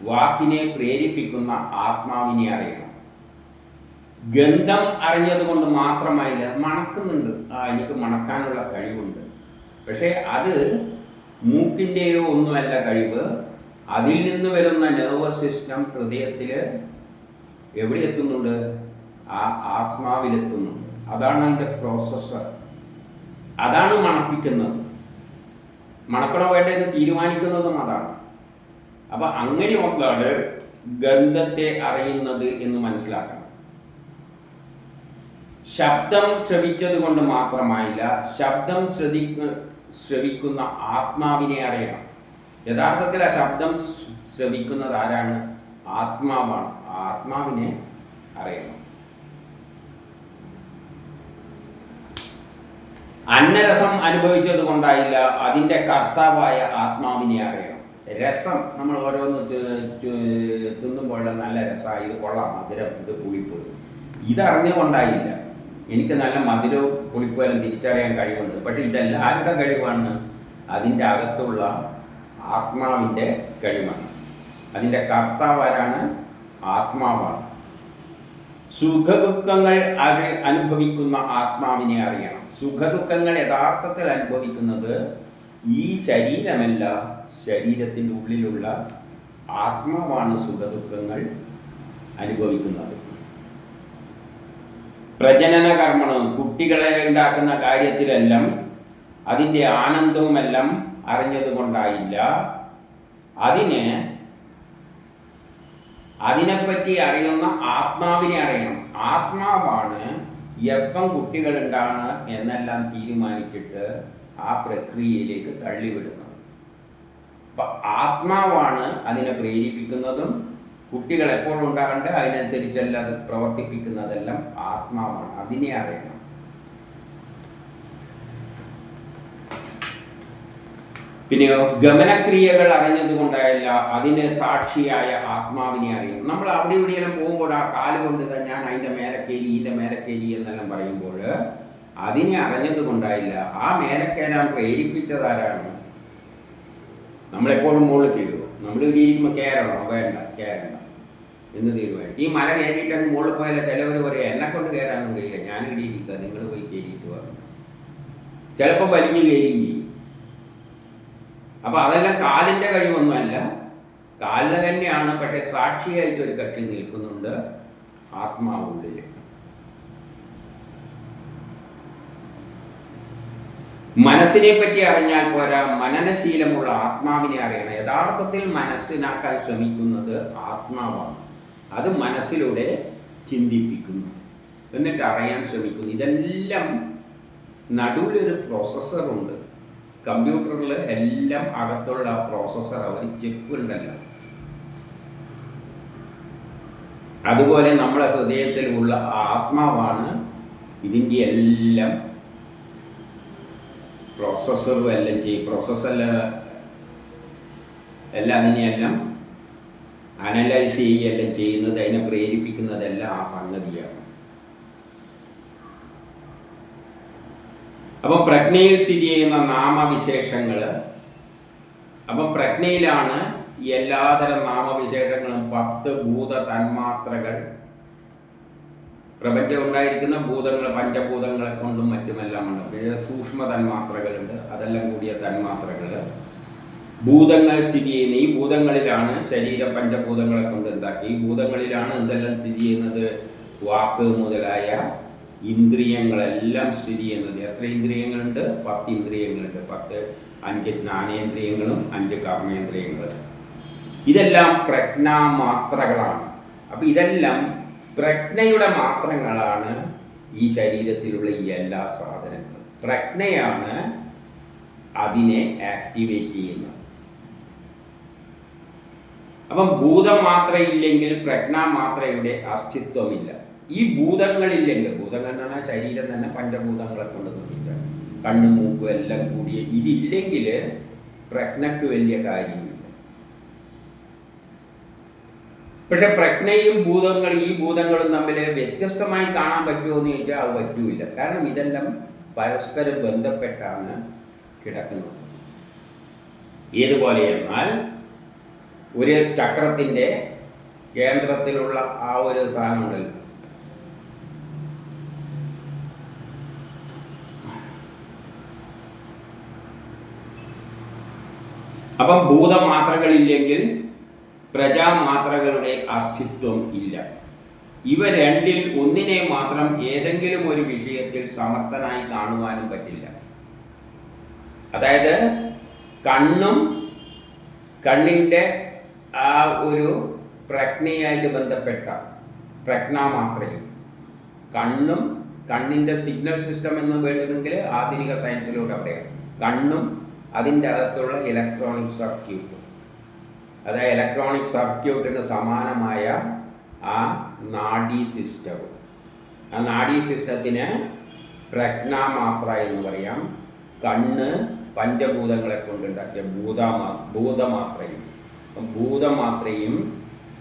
വാക്കിനെ പ്രേരിപ്പിക്കുന്ന ആത്മാവിനെ അറിയണം. ഗന്ധം അറിഞ്ഞത് കൊണ്ട് മാത്രമായില്ല. മണക്കുന്നുണ്ട്, എനിക്ക് മണക്കാനുള്ള കഴിവുണ്ട്. പക്ഷേ അത് മൂക്കിൻ്റെയോ ഒന്നുമല്ല കഴിവ്. അതിൽ നിന്ന് വരുന്ന നെർവസ് സിസ്റ്റം ഹൃദയത്തിൽ എവിടെ എത്തുന്നുണ്ട്? ആ ആത്മാവിലെത്തുന്നുണ്ട്. അതാണ് അതിൻ്റെ പ്രോസസ്സർ. അതാണ് മണപ്പിക്കുന്നത്. മണക്കണോ വേണ്ടതെന്ന് തീരുമാനിക്കുന്നതും അതാണ്. അപ്പം അങ്ങനെ ഒന്നാണ് ഗന്ധത്തെ അറിയുന്നത് എന്ന് മനസ്സിലാക്കണം. ശബ്ദം ശ്രവിച്ചത് കൊണ്ട് മാത്രമായില്ല. ശബ്ദം ശ്രവിക്കുന്ന ആത്മാവിനെ അറിയണം. യഥാർത്ഥത്തിൽ ആ ശബ്ദം ശ്രവിക്കുന്നത് ആരാണ്? ആത്മാവാണ്. ആത്മാവിനെ അറിയണം. അന്നരസം അനുഭവിച്ചത് കൊണ്ടായില്ല, അതിൻ്റെ കർത്താവായ ആത്മാവിനെ അറിയണം. രസം നമ്മൾ ഓരോന്ന് തിന്നുമ്പോൾ നല്ല രസമായി, ഇത് കൊള്ളാം, മധുരം, ഇത് പുളിപ്പ്, ഇതറിഞ്ഞുകൊണ്ടായില്ല. എനിക്ക് നല്ല മധുരവും പുളിപ്പും തിരിച്ചറിയാൻ കഴിവുണ്ട്. പക്ഷേ ഇതെല്ലാം ആരുടെ കഴിവാണ്? അതിൻ്റെ അകത്തുള്ള ആത്മാവിൻ്റെ കഴിവാണ്. അതിൻ്റെ കർത്താവ് ആരാണ്? ആത്മാവാണ്. സുഖദുഃഖങ്ങൾ അനുഭവിക്കുന്ന ആത്മാവിനെ അറിയണം. സുഖദുഃഖങ്ങൾ യഥാർത്ഥത്തിൽ അനുഭവിക്കുന്നത് ഈ ശരീരമല്ല, ശരീരത്തിൻ്റെ ഉള്ളിലുള്ള ആത്മാവാണ് സുഖദുഃഖങ്ങൾ അനുഭവിക്കുന്നത്. പ്രജനന കർമ്മവും കുട്ടികളെ ഉണ്ടാക്കുന്ന കാര്യത്തിലെല്ലാം അതിൻ്റെ ആനന്ദവുമെല്ലാം അറിഞ്ഞതുകൊണ്ടായില്ല, അതിനെപ്പറ്റി അറിയുന്ന ആത്മാവിനെ അറിയണം. ആത്മാവാണ് എപ്പം കുട്ടികളുണ്ടാണ് എന്നെല്ലാം തീരുമാനിച്ചിട്ട് ആ പ്രക്രിയയിലേക്ക് തള്ളിവിടുന്നത്. അപ്പം ആത്മാവാണ് അതിനെ പ്രേരിപ്പിക്കുന്നതും കുട്ടികൾ എപ്പോഴും ഉണ്ടാകേണ്ട അതിനനുസരിച്ചെല്ലാം അത് പ്രവർത്തിപ്പിക്കുന്നതെല്ലാം ആത്മാവാണ്. അതിനെ അറിയണം. പിന്നെയോ ഗമനക്രിയകൾ അറിഞ്ഞതുകൊണ്ടായില്ല, അതിന് സാക്ഷിയായ ആത്മാവിനെ അറിയും. നമ്മൾ അവിടെ ഇവിടെയെല്ലാം പോകുമ്പോൾ ആ കാല് കൊണ്ട് ഞാൻ അതിൻ്റെ മേലക്കേരി ഇതിൻ്റെ മേലക്കേരി എന്നെല്ലാം പറയുമ്പോൾ അതിനെ അറിഞ്ഞതുകൊണ്ടായില്ല. ആ മേലക്കേരാൻ പ്രേരിപ്പിച്ചതാരാണ്? നമ്മളെപ്പോഴും മുകളിൽ കയറുമോ? നമ്മൾ ഇവിടെ ഇരിക്കുമ്പോൾ കയറണോ? വേണ്ട, കയറണ്ട എന്ന് തീരുമാനിക്കും. ഈ മല കയറിയിട്ടങ്ങ് മുകളിൽ പോയാൽ ചിലവർ പറയും എന്നെക്കൊണ്ട് കയറാനൊന്നും കഴിയില്ല, ഞാൻ ഇവിടെ ഇരിക്കുക, നിങ്ങൾ പോയി കയറിയിട്ട് പറഞ്ഞു. ചിലപ്പോൾ വലിഞ്ഞു കയറുകയും ചെയ്യും. അപ്പോൾ അതെല്ലാം കാലിൻ്റെ കഴിവൊന്നുമല്ല, കാലിന് തന്നെയാണ്. പക്ഷേ സാക്ഷിയായിട്ട് ഒരു കക്ഷി നിൽക്കുന്നുണ്ട്, ആത്മാവുള്ളിൽ. മനസ്സിനെ പറ്റി അറിഞ്ഞാൽ പോരാ, മനനശീലമുള്ള ആത്മാവിനെ അറിയണം. യഥാർത്ഥത്തിൽ മനസ്സിനാക്കാൻ ശ്രമിക്കുന്നത് ആത്മാവാണ്. അത് മനസ്സിലൂടെ ചിന്തിപ്പിക്കുന്നു, എന്നിട്ട് അറിയാൻ ശ്രമിക്കുന്നു. ഇതെല്ലാം നടുവിലൊരു പ്രോസസ്സറുണ്ട്. കമ്പ്യൂട്ടറിൽ എല്ലാം അകത്തുള്ള പ്രോസസ്സർ, അവർ ചിപ്പുണ്ടല്ലോ. അതുപോലെ നമ്മളെ ഹൃദയത്തിലുള്ള ആത്മാവാണ് ഇതിൻ്റെ എല്ലാം പ്രോസസ്സറും എല്ലാം ചെയ്യും. പ്രോസസ്സെല്ലാം അതിനെയെല്ലാം അനലൈസ് ചെയ്യുകയെല്ലാം ചെയ്യുന്നത്, അതിനെ പ്രേരിപ്പിക്കുന്നതെല്ലാം ആ സംഗതിയാണ്. അപ്പം പ്രജ്ഞയിൽ സ്ഥിതി ചെയ്യുന്ന നാമവിശേഷങ്ങൾ, അപ്പം പ്രജ്ഞയിലാണ് എല്ലാതരം നാമവിശേഷങ്ങളും. 10 ഭൂത തന്മാത്രകൾ, പ്രപഞ്ചം ഉണ്ടായിരിക്കുന്ന ഭൂതങ്ങൾ, പഞ്ചഭൂതങ്ങളെ കൊണ്ടും മറ്റുമെല്ലാമാണ്. പിന്നെ സൂക്ഷ്മ തന്മാത്രകളുണ്ട്, അതെല്ലാം കൂടിയ തന്മാത്രകൾ. ഭൂതങ്ങൾ സ്ഥിതി ചെയ്യുന്ന ഈ ഭൂതങ്ങളിലാണ് ശരീരം പഞ്ചഭൂതങ്ങളെ കൊണ്ട് ഉണ്ടാക്കി. ഈ ഭൂതങ്ങളിലാണ് എന്തെല്ലാം സ്ഥിതി ചെയ്യുന്നത്? വാക്ക് മുതലായ ഇന്ദ്രിയങ്ങളെല്ലാം സ്ഥിതി ചെയ്യുന്നത്. എത്ര ഇന്ദ്രിയങ്ങളുണ്ട്? 10 ഇന്ദ്രിയങ്ങളുണ്ട്. 5 ജ്ഞാനേന്ദ്രിയങ്ങളും 5 കർമ്മേന്ദ്രിയങ്ങളും. ഇതെല്ലാം പ്രജ്ഞാമാത്രകളാണ്. അപ്പം ഇതെല്ലാം പ്രജ്ഞയുടെ മാത്രങ്ങളാണ് ഈ ശരീരത്തിലുള്ള ഈ എല്ലാ സാധനങ്ങളും. പ്രജ്ഞയാണ് അതിനെ ആക്ടിവേറ്റ് ചെയ്യുന്നത്. അപ്പം ഭൂതം മാത്രയില്ലെങ്കിൽ പ്രജ്ഞാമാത്രയുടെ അസ്തിത്വമില്ല. ഈ ഭൂതങ്ങളില്ലെങ്കിൽ, ഭൂതങ്ങൾ എന്ന് പറഞ്ഞാൽ ശരീരം തന്നെ പഞ്ചഭൂതങ്ങളെ കൊണ്ട് നിർമ്മിച്ചാണ്, കണ്ണ് മൂക്ക് എല്ലാം കൂടിയ ഇതില്ലെങ്കിൽ പ്രജ്ഞയ്ക്ക് വലിയ കാര്യമില്ല. പക്ഷെ പ്രജ്ഞയും ഈ ഭൂതങ്ങളും തമ്മിൽ വ്യത്യസ്തമായി കാണാൻ പറ്റുമോ എന്ന് ചോദിച്ചാൽ അത് പറ്റൂല. കാരണം ഇതെല്ലാം പരസ്പരം ബന്ധപ്പെട്ടാണ് കിടക്കുന്നത്. ഏതുപോലെ എന്നാൽ ഒരു ചക്രത്തിൻ്റെ കേന്ദ്രത്തിലുള്ള ആ ഒരു സാധനമുണ്ടല്ലോ, അപ്പം ഭൂതമാത്രകളില്ലെങ്കിൽ പ്രജാമാത്രകളുടെ അസ്തിത്വം ഇല്ല. ഇവ രണ്ടിൽ ഒന്നിനെ മാത്രം ഏതെങ്കിലും ഒരു വിഷയത്തിൽ സമർത്ഥനായി കാണുവാനും പറ്റില്ല. അതായത് കണ്ണിൻ്റെ ആ ഒരു പ്രജ്ഞയായിട്ട് ബന്ധപ്പെട്ട പ്രജ്ഞാമാത്രയും കണ്ണിൻ്റെ സിഗ്നൽ സിസ്റ്റം എന്ന് വേണ്ടതെങ്കിൽ ആധുനിക സയൻസിലൂടെ അവിടെയാണ്. കണ്ണും അതിൻ്റെ അകത്തുള്ള ഇലക്ട്രോണിക് സർക്യൂട്ടും. അതായത് ഇലക്ട്രോണിക് സർക്യൂട്ടിന് സമാനമായ ആ നാഡീ സിസ്റ്റവും. ആ നാഡീ സിസ്റ്റത്തിന് പ്രജ്ഞാമാത്ര എന്ന് പറയാം. കണ്ണ് പഞ്ചഭൂതങ്ങളെ കൊണ്ടുണ്ടാക്കിയ ഭൂതമാത്രയും. ഭൂതമാത്രയും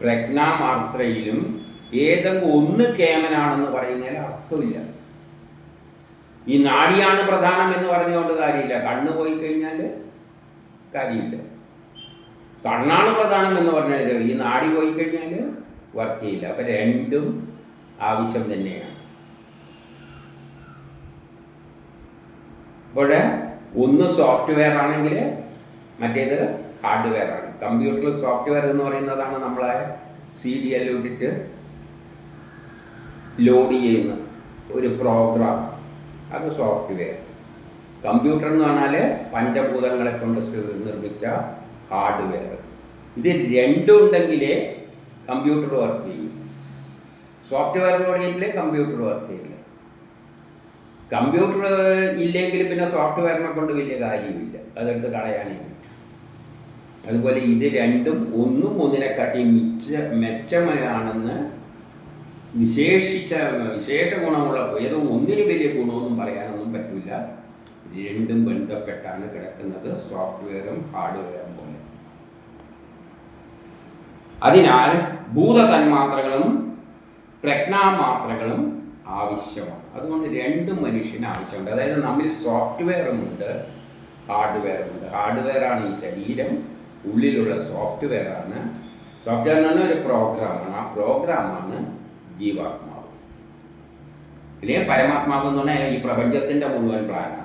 പ്രജ്ഞാമാത്രയിലും ഏതെങ്കിലും ഒന്ന് കേമനാണെന്ന് പറയുന്നതിൽ അർത്ഥമില്ല. ഈ നാഡിയാണ് പ്രധാനം എന്ന് പറഞ്ഞുകൊണ്ട് കാര്യമില്ല. കണ്ണ് പോയി കഴിഞ്ഞാൽ കാര്യമില്ല. കണ്ണാണ് പ്രധാനം എന്ന് പറഞ്ഞാൽ ഈ നാഡി പോയി കഴിഞ്ഞാൽ വർക്ക് ചെയ്യില്ല. അപ്പം രണ്ടും ആവശ്യം തന്നെയാണ്. അപ്പോൾ ഒന്ന് സോഫ്റ്റ്വെയർ ആണെങ്കിൽ മറ്റേത് ഹാർഡ്വെയർ ആണ്. കമ്പ്യൂട്ടറിൽ സോഫ്റ്റ്വെയർ എന്ന് പറയുന്നതാണ് നമ്മളെ CD ഇട്ടിട്ട് ലോഡ് ചെയ്യുന്ന ഒരു പ്രോഗ്രാം, അത് സോഫ്റ്റ്വെയർ. കമ്പ്യൂട്ടർ എന്ന് പറഞ്ഞാൽ പഞ്ചഭൂതങ്ങളെ കൊണ്ട് നിർമ്മിച്ച ഹാർഡ്വെയർ. ഇത് രണ്ടും ഉണ്ടെങ്കിലേ കമ്പ്യൂട്ടർ വർക്ക് ചെയ്യും. സോഫ്റ്റ്വെയർ ലോഡ് ചെയ്തില്ലേ കമ്പ്യൂട്ടർ വർക്ക് ചെയ്യില്ല. കമ്പ്യൂട്ടർ ഇല്ലെങ്കിൽ പിന്നെ സോഫ്റ്റ്വെയറിനെ കൊണ്ട് വലിയ കാര്യമില്ല, അതെടുത്ത് കളയാനേ പറ്റും. അതുപോലെ ഇത് രണ്ടും ഒന്നും ഒന്നിനെക്കാട്ടി മെച്ചമാണെന്ന് വിശേഷ ഗുണമുള്ള ഏതോ ഒന്നിന് വലിയ ഗുണമൊന്നും പറയാനൊന്നും പറ്റില്ല. രണ്ടും ബന്ധപ്പെട്ടാണ് കിടക്കുന്നത്, സോഫ്റ്റ്വെയറും ഹാർഡ്വെയറും പോലെ. അതിനാൽ ഭൂതതന്മാത്രകളും പ്രജ്ഞാമാത്രകളും ആവശ്യമാണ്. അതുകൊണ്ട് രണ്ടും മനുഷ്യന് ആവശ്യമുണ്ട്. അതായത് നമ്മിൽ സോഫ്റ്റ്വെയറുമുണ്ട്, ഹാർഡ്വെയറുമുണ്ട്. ഹാർഡ്വെയറാണ് ഈ ശരീരം, ഉള്ളിലുള്ള സോഫ്റ്റ്വെയറാണ്. സോഫ്റ്റ്വെയർ എന്ന് പറഞ്ഞാൽ ഒരു പ്രോഗ്രാമാണ്. ആ പ്രോഗ്രാമാണ് ജീവാത്മാവ്. അല്ലെങ്കിൽ പരമാത്മാവ് എന്ന് പറഞ്ഞാൽ ഈ പ്രപഞ്ചത്തിൻ്റെ മുഴുവൻ പ്ലാനാണ്.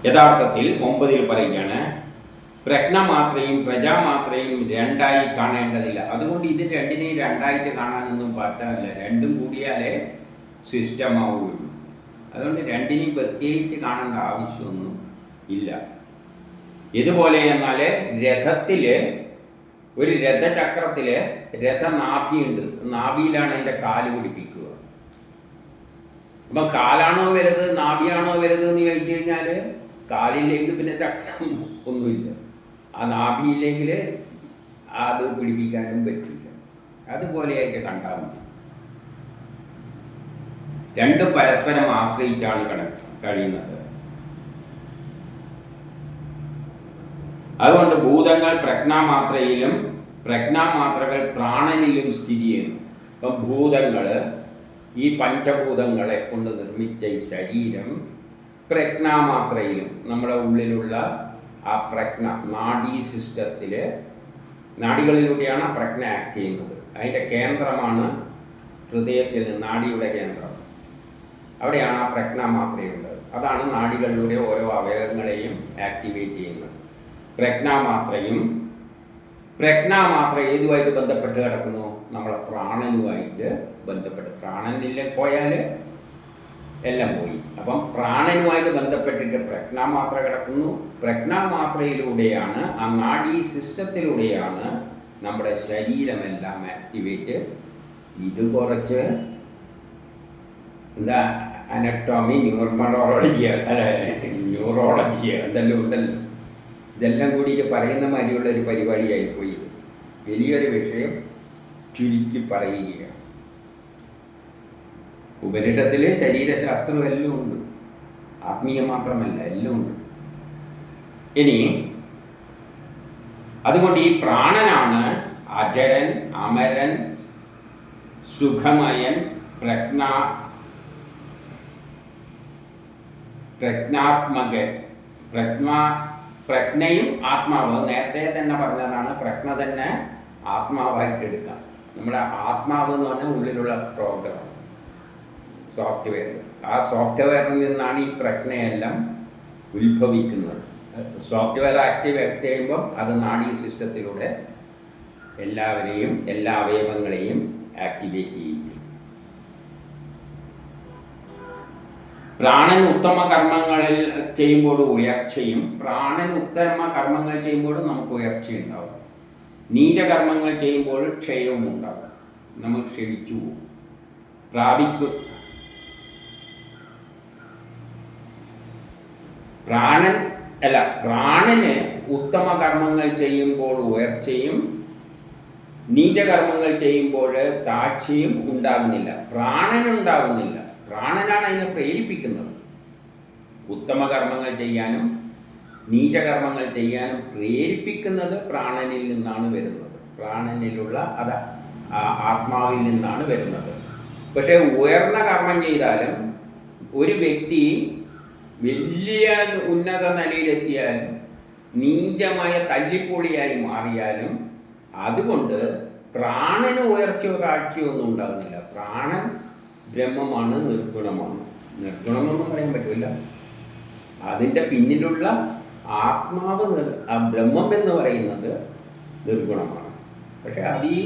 യഥാർത്ഥത്തിൽ 9 പറയുകയാണ്, പ്രജ്ഞമാത്രയും പ്രജാമാത്രയും രണ്ടായി കാണേണ്ടതില്ല. അതുകൊണ്ട് ഇത് രണ്ടിനെയും രണ്ടായിട്ട് കാണാനൊന്നും പറ്റാനില്ല. രണ്ടും കൂടിയാലേ സിസ്റ്റമാവുകയുള്ളൂ. അതുകൊണ്ട് രണ്ടിനെയും പ്രത്യേകിച്ച് കാണേണ്ട ആവശ്യമൊന്നും ഇല്ല. ഇതുപോലെ എന്നാൽ രഥത്തിൽ ഒരു രഥചക്രത്തിൽ രഥനാഭിയുണ്ട്. നാഭിയിലാണ് അതിൻ്റെ കാല് പിടിപ്പിക്കുക. അപ്പം കാലാണോ വലുത് നാഭിയാണോ വലുത് എന്ന് ചോദിച്ചു കഴിഞ്ഞാൽ കാലില്ലെങ്കിൽ പിന്നെ ചക്രം ഒന്നുമില്ല. ആ നാഭിയില്ലെങ്കിൽ അത് പിടിപ്പിക്കാനും പറ്റില്ല. അതുപോലെയായിട്ട് കണ്ടാൽ മതി. രണ്ടും പരസ്പരം ആശ്രയിച്ചാണ് കഴിയുന്നത്. അതുകൊണ്ട് ഭൂതങ്ങൾ പ്രജ്ഞാമാത്രയിലും പ്രജ്ഞാമാത്രകൾ പ്രാണനിലും സ്ഥിതി ചെയ്യുന്നു. അപ്പം ഭൂതങ്ങൾ, ഈ പഞ്ചഭൂതങ്ങളെ കൊണ്ട് നിർമ്മിച്ച ഈ ശരീരം പ്രജ്ഞാമാത്രയിലും നമ്മുടെ ഉള്ളിലുള്ള ആ പ്രജ്ഞ നാഡീ സിസ്റ്റത്തിൽ, നാഡികളിലൂടെയാണ് ആ പ്രജ്ഞ ആക്ട് ചെയ്യുന്നത്. അതിൻ്റെ കേന്ദ്രമാണ് ഹൃദയത്തിൽ, നാഡിയുടെ കേന്ദ്രം. അവിടെയാണ് ആ പ്രജ്ഞാമാത്രയുള്ളത്. അതാണ് നാഡികളിലൂടെ ഓരോ അവയവങ്ങളെയും ആക്ടിവേറ്റ് ചെയ്യുന്നത്. പ്രജ്ഞാമാത്ര ഏതുമായിട്ട് ബന്ധപ്പെട്ട് കിടക്കുന്നു? നമ്മളെ പ്രാണനുമായിട്ട് ബന്ധപ്പെട്ട്. പ്രാണനില്ല പോയാൽ എല്ലാം പോയി. അപ്പം പ്രാണനുമായിട്ട് ബന്ധപ്പെട്ടിട്ട് പ്രജ്ഞാമാത്ര കിടക്കുന്നു. പ്രജ്ഞാമാത്രയിലൂടെയാണ്, ആ നാഡീ സിസ്റ്റത്തിലൂടെയാണ് നമ്മുടെ ശരീരമെല്ലാം ആക്ടിവേറ്റ്. ഇത് കുറച്ച് എന്താ അനറ്റോമി, ന്യൂറോളജി എന്തെല്ലാം ഉണ്ടല്ലോ. ഇതെല്ലാം കൂടിയിട്ട് പറയുന്ന മാതിരിയുള്ള ഒരു പരിപാടിയായിപ്പോയി. വലിയൊരു വിഷയം ചുരുക്കി പറയുകയാണ്. ഉപനിഷത്തിൽ ശരീരശാസ്ത്രം എല്ലാം ഉണ്ട്, ആത്മീയം മാത്രമല്ല, എല്ലാം ഉണ്ട്. ഇനി അതുകൊണ്ട് ഈ പ്രാണനാണ് അജരൻ, അമരൻ, സുഖമയൻ, പ്രജ്ഞാത്മകൻ. പ്രജ്ഞയും ആത്മാവ് നേരത്തെ തന്നെ പറഞ്ഞതാണ്. പ്രജ്ഞ തന്നെ ആത്മാവായിട്ട് എടുക്കാം. നമ്മുടെ ആത്മാവ് എന്ന് പറഞ്ഞാൽ ഉള്ളിലുള്ള പ്രോഗ്രാം, സോഫ്റ്റ്വെയർ. ആ സോഫ്റ്റ്വെയറിൽ നിന്നാണ് ഈ പ്രജ്ഞയെല്ലാം ഉത്ഭവിക്കുന്നത്. സോഫ്റ്റ്വെയർ ആക്ടിവേറ്റ് ചെയ്യുമ്പോൾ അത് നാഡീ സിസ്റ്റത്തിലൂടെ എല്ലാവരെയും, എല്ലാ അവയവങ്ങളെയും ആക്ടിവേറ്റ് ചെയ്യും. പ്രാണൻ ഉത്തമ കർമ്മങ്ങളിൽ ചെയ്യുമ്പോൾ ഉയർച്ചയും, പ്രാണൻ ഉത്തമ കർമ്മങ്ങൾ ചെയ്യുമ്പോൾ നമുക്ക് ഉയർച്ചയുണ്ടാവും. നീചകർമ്മങ്ങൾ ചെയ്യുമ്പോൾ ക്ഷയവും ഉണ്ടാകും, നമ്മൾ ക്ഷയിച്ചു പോകും. പ്രാണൻ അല്ല, പ്രാണന് ഉത്തമ കർമ്മങ്ങൾ ചെയ്യുമ്പോൾ ഉയർച്ചയും നീചകർമ്മങ്ങൾ ചെയ്യുമ്പോൾ താഴ്ചയും ഉണ്ടാകുന്നില്ല. പ്രാണനുണ്ടാകുന്നില്ല. പ്രാണനാണ് അതിനെ പ്രേരിപ്പിക്കുന്നത്. ഉത്തമ കർമ്മങ്ങൾ ചെയ്യാനും നീചകർമ്മങ്ങൾ ചെയ്യാനും പ്രേരിപ്പിക്കുന്നത് പ്രാണനിൽ നിന്നാണ് വരുന്നത്. പ്രാണനിലുള്ള അത് ആത്മാവിൽ നിന്നാണ് വരുന്നത്. പക്ഷേ ഉയർന്ന കർമ്മം ചെയ്താലും ഒരു വ്യക്തി വലിയ ഉന്നത നിലയിലെത്തിയാലും നീചമായ തല്ലിപ്പൊളിയായി മാറിയാലും അതുകൊണ്ട് പ്രാണന് ഉയർച്ചയോ താഴ്ചയോ ഒന്നും ഉണ്ടാകുന്നില്ല. പ്രാണൻ ബ്രഹ്മമാണ്, നിർഗുണമാണ്. നിർഗുണമെന്നൊന്നും പറയാൻ പറ്റില്ല. അതിൻ്റെ പിന്നിലുള്ള ആത്മാവ് ആ ബ്രഹ്മം എന്ന് പറയുന്നത് നിർഗുണമാണ്. പക്ഷെ അത് ഈ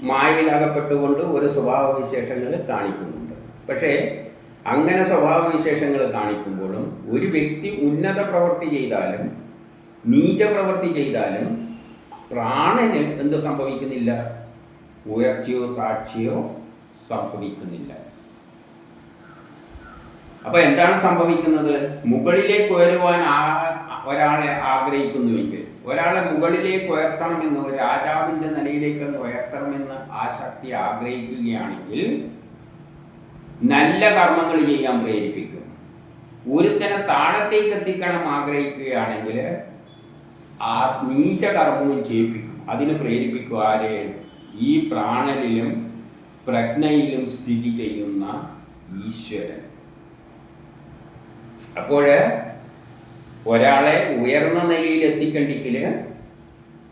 മായയിലകപ്പെട്ടുകൊണ്ട് ഒരു സ്വഭാവവിശേഷങ്ങൾ കാണിക്കുന്നുണ്ട്. പക്ഷേ അങ്ങനെ സ്വഭാവവിശേഷങ്ങൾ കാണിക്കുമ്പോഴും ഒരു വ്യക്തി ഉന്നത പ്രവൃത്തി ചെയ്താലും നീച പ്രവൃത്തി ചെയ്താലും പ്രാണന് എന്ത് സംഭവിക്കുന്നില്ല? ഉയർച്ചയോ താഴ്ചയോ സംഭവിക്കുന്നില്ല. അപ്പോൾ എന്താണ് സംഭവിക്കുന്നത്? മുകളിലേക്ക് ഉയരുവാൻ ഒരാളെ ആഗ്രഹിക്കുന്നുവെങ്കിൽ, ഒരാളെ മുകളിലേക്ക് ഉയർത്തണമെന്ന്, ഒരു രാജാവിൻ്റെ നിലയിലേക്ക് ഉയർത്തണമെന്ന് ആ ശക്തി ആഗ്രഹിക്കുകയാണെങ്കിൽ നല്ല കർമ്മങ്ങൾ ചെയ്യാൻ പ്രേരിപ്പിക്കും. ഒരുത്തനെ താഴത്തേക്ക് എത്തിക്കണം ആഗ്രഹിക്കുകയാണെങ്കിൽ ആ നീച കർമ്മവും ചെയ്യിപ്പിക്കും. അതിന് പ്രേരിപ്പിക്കും ആരെ? ഈ പ്രാണനിലും പ്രജ്ഞയിലും സ്ഥിതി ചെയ്യുന്ന ഈശ്വരൻ. അപ്പോൾ ഒരാളെ ഉയർന്ന നിലയിൽ എത്തിക്കണ്ടെങ്കിൽ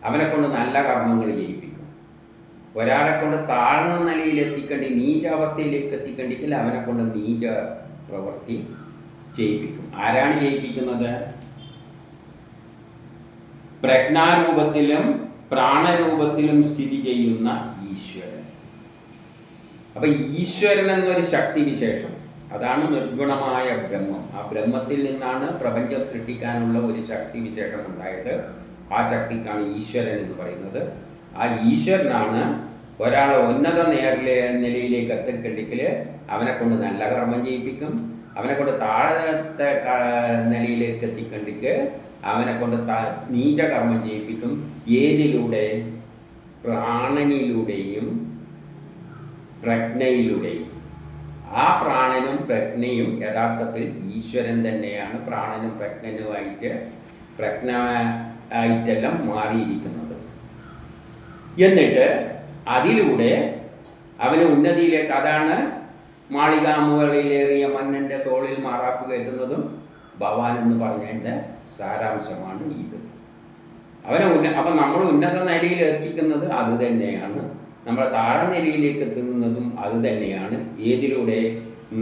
അവനെ കൊണ്ട് നല്ല കർമ്മങ്ങൾ ചെയ്യിപ്പിക്കും. ഒരാളെ കൊണ്ട് താഴ്ന്ന നിലയിൽ എത്തിക്കണ്ടി, നീചാവസ്ഥയിലേക്ക് എത്തിക്കണ്ടെങ്കിൽ അവനെ കൊണ്ട് നീച പ്രവൃത്തി ചെയ്യിപ്പിക്കും. ആരാണ് ചെയ്യിപ്പിക്കുന്നത്? പ്രജ്ഞാരൂപത്തിലും പ്രാണരൂപത്തിലും സ്ഥിതി ചെയ്യുന്ന ഈശ്വരൻ. അപ്പം ഈശ്വരൻ എന്നൊരു ശക്തി വിശേഷം, അതാണ് നിർഗുണമായ ബ്രഹ്മം. ആ ബ്രഹ്മത്തിൽ നിന്നാണ് പ്രപഞ്ചം സൃഷ്ടിക്കാനുള്ള ഒരു ശക്തി വിശേഷം ഉണ്ടായത്. ആ ശക്തിക്കാണ് ഈശ്വരൻ എന്ന് പറയുന്നത്. ആ ഈശ്വരനാണ് ഒരാളെ ഉന്നത നിലയിലേക്ക് എത്തിക്കണ്ടെങ്കിൽ അവനെ കൊണ്ട് നല്ല കർമ്മം ചെയ്യിപ്പിക്കും. അവനെ കൊണ്ട് താഴത്തെ നിലയിലേക്ക് എത്തിക്കണ്ടെങ്കിൽ അവനെ കൊണ്ട് നീച കർമ്മം ചെയ്യിപ്പിക്കും. ഏതിലൂടെ? പ്രാണനിലൂടെയും പ്രജ്ഞയിലൂടെയും. ആ പ്രാണനും പ്രജ്ഞയും യഥാർത്ഥത്തിൽ ഈശ്വരൻ തന്നെയാണ്. പ്രാണനും പ്രജ്ഞനുമായിട്ട് പ്രജ്ഞ ആയിട്ടെല്ലാം മാറിയിരിക്കുന്നത്. എന്നിട്ട് അതിലൂടെ അവന് ഉന്നതിയിലേക്ക്, അതാണ് മാളികാമുകളിലേറിയ മന്നൻ്റെ തോളിൽ മാറാപ്പ് കയറ്റുന്നതും ഭവാൻ എന്ന് പറഞ്ഞതിൻ്റെ സാരാംശമാണ് ഇത്. അപ്പം നമ്മൾ ഉന്നത നിലയിൽ എത്തിക്കുന്നത് അത് തന്നെയാണ്. നമ്മൾ താഴ്നിലയിലേക്ക് എത്തുന്നതും അത് തന്നെയാണ്. ഏതിലൂടെ?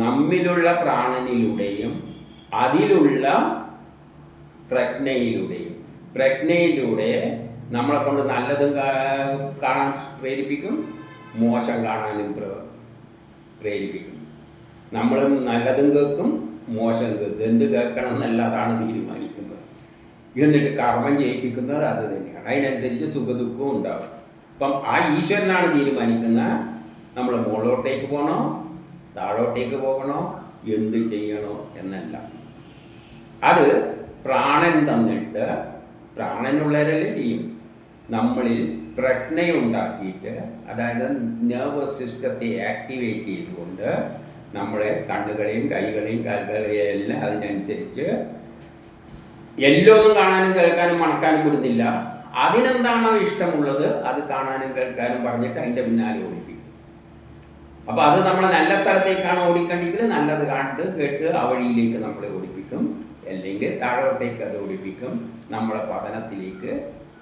നമ്മിലുള്ള പ്രാണനിലൂടെയും അതിലുള്ള പ്രജ്ഞയിലൂടെയും. പ്രജ്ഞയിലൂടെ നമ്മളെ കൊണ്ട് നല്ലതും കാണാൻ പ്രേരിപ്പിക്കും, മോശം കാണാനും പ്രേരിപ്പിക്കും. നമ്മൾ നല്ലതും കേൾക്കും, മോശം കേൾക്കും. എന്ത് കേൾക്കണം എന്നല്ല അതാണ് തീരുമാനിക്കുന്നത്. എന്നിട്ട് കർമ്മം ചെയ്യിപ്പിക്കുന്നത് അത് തന്നെയാണ്. അതിനനുസരിച്ച് സുഖദുഃഖവും ഉണ്ടാകും. അപ്പം ആ ഈശ്വരനാണ് തീരുമാനിക്കുന്നത് നമ്മൾ മുകളിലോട്ടേക്ക് പോകണോ താഴോട്ടേക്ക് പോകണോ എന്ത് ചെയ്യണോ എന്നല്ല. അത് പ്രാണൻ തന്നിട്ട്, പ്രാണനുള്ളവരല്ലേ ചെയ്യും. നമ്മളിൽ പ്രജ്ഞയുണ്ടാക്കിയിട്ട്, അതായത് നെർവസ് സിസ്റ്റത്തെ ആക്ടിവേറ്റ് ചെയ്തുകൊണ്ട് നമ്മളെ കണ്ണുകളെയും കൈകളെയും കാലുകളെയും എല്ലാം അതിനനുസരിച്ച് എല്ലൊന്നും കാണാനും കേൾക്കാനും മണക്കാനും വിടുന്നില്ല. അതിനെന്താണോ ഇഷ്ടമുള്ളത് അത് കാണാനും കേൾക്കാനും പറഞ്ഞിട്ട് അതിൻ്റെ പിന്നാലെ ഓടിപ്പിക്കും. അപ്പോൾ അത് നമ്മളെ നല്ല സ്ഥലത്തേക്കാണ് ഓടിക്കണ്ടെങ്കിൽ നല്ലത് കണ്ട് കേട്ട് ആ വഴിയിലേക്ക് നമ്മളെ ഓടിപ്പിക്കും. അല്ലെങ്കിൽ താഴോട്ടേക്ക് അത് ഓടിപ്പിക്കും, നമ്മളെ പതനത്തിലേക്ക്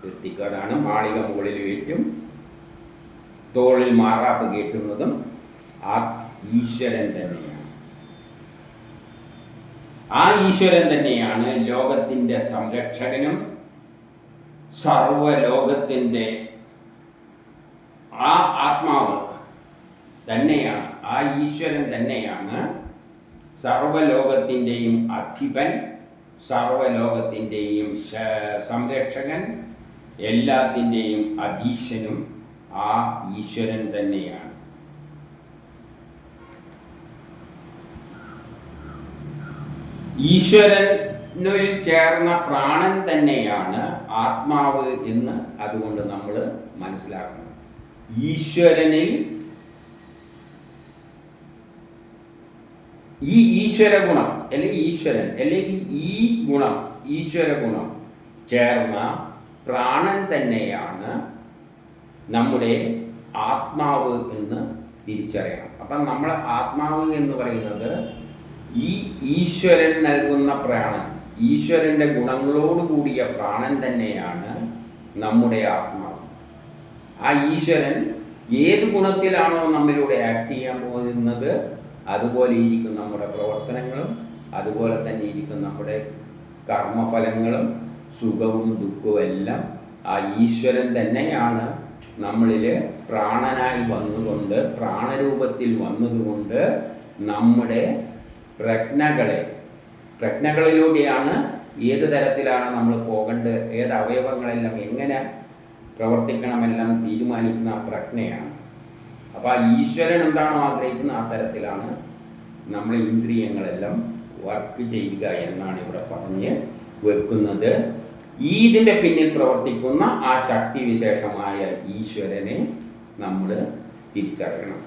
എത്തിക്കും. അതാണ് മാളിക മുകളിൽ വെച്ചും തോളിൽ മാറാപ്പ് കയറ്റുന്നതും ആ ഈശ്വരൻ തന്നെയാണ്. ആ ഈശ്വരൻ തന്നെയാണ് ലോകത്തിൻ്റെ സംരക്ഷകനും സർവലോകത്തിൻ്റെ ആ ആത്മാവ് തന്നെയാണ്. ആ ഈശ്വരൻ തന്നെയാണ് സർവലോകത്തിൻ്റെയും അധിപൻ, സർവലോകത്തിൻ്റെയും സംരക്ഷകൻ, എല്ലാത്തിൻ്റെയും അധീശനും ആ ഈശ്വരൻ തന്നെയാണ്. ഈശ്വരൻ ചേർന്ന പ്രാണൻ തന്നെയാണ് ആത്മാവ് എന്ന് അതുകൊണ്ട് നമ്മൾ മനസ്സിലാക്കണം. ഈശ്വരനിൽ ഈ ഈശ്വര ഗുണം അല്ലെങ്കിൽ ഈശ്വരൻ അല്ലെങ്കിൽ ഈ ഗുണം ഈശ്വര ഗുണം ചേർന്ന പ്രാണൻ തന്നെയാണ് നമ്മുടെ ആത്മാവ് എന്ന് തിരിച്ചറിയണം. അപ്പം നമ്മൾ ആത്മാവ് എന്ന് പറയുന്നത് ഈ ഈശ്വരൻ നൽകുന്ന പ്രാണൻ, ഈശ്വരൻ്റെ ഗുണങ്ങളോട് കൂടിയ പ്രാണൻ തന്നെയാണ് നമ്മുടെ ആത്മാവ്. ആ ഈശ്വരൻ ഏത് ഗുണത്തിലാണോ നമ്മളിലൂടെ ആക്ട് ചെയ്യാൻ പോകുന്നത് അതുപോലെ ഇരിക്കും നമ്മുടെ പ്രവർത്തനങ്ങളും, അതുപോലെ തന്നെ ഇരിക്കും നമ്മുടെ കർമ്മഫലങ്ങളും, സുഖവും ദുഃഖവും എല്ലാം ആ ഈശ്വരൻ തന്നെയാണ് നമ്മളിൽ പ്രാണനായി വന്നുകൊണ്ട്, പ്രാണരൂപത്തിൽ വന്നതുകൊണ്ട് നമ്മുടെ പ്രജ്ഞകളിലൂടെയാണ് ഏത് തരത്തിലാണ് നമ്മൾ പോകേണ്ടത്, ഏത് അവയവങ്ങളെല്ലാം എങ്ങനെ പ്രവർത്തിക്കണമെല്ലാം തീരുമാനിക്കുന്ന ആ പ്രജ്ഞയാണ്. അപ്പോൾ ആ ഈശ്വരൻ എന്താണോ ആഗ്രഹിക്കുന്നത് ആ തരത്തിലാണ് നമ്മൾ ഇന്ദ്രിയങ്ങളെല്ലാം വർക്ക് ചെയ്യുക എന്നാണ് ഇവിടെ പറഞ്ഞ് വെക്കുന്നത്. ഇതിൻ്റെ പിന്നിൽ പ്രവർത്തിക്കുന്ന ആ ശക്തി വിശേഷമായ ഈശ്വരനെ നമ്മൾ തിരിച്ചറിയണം.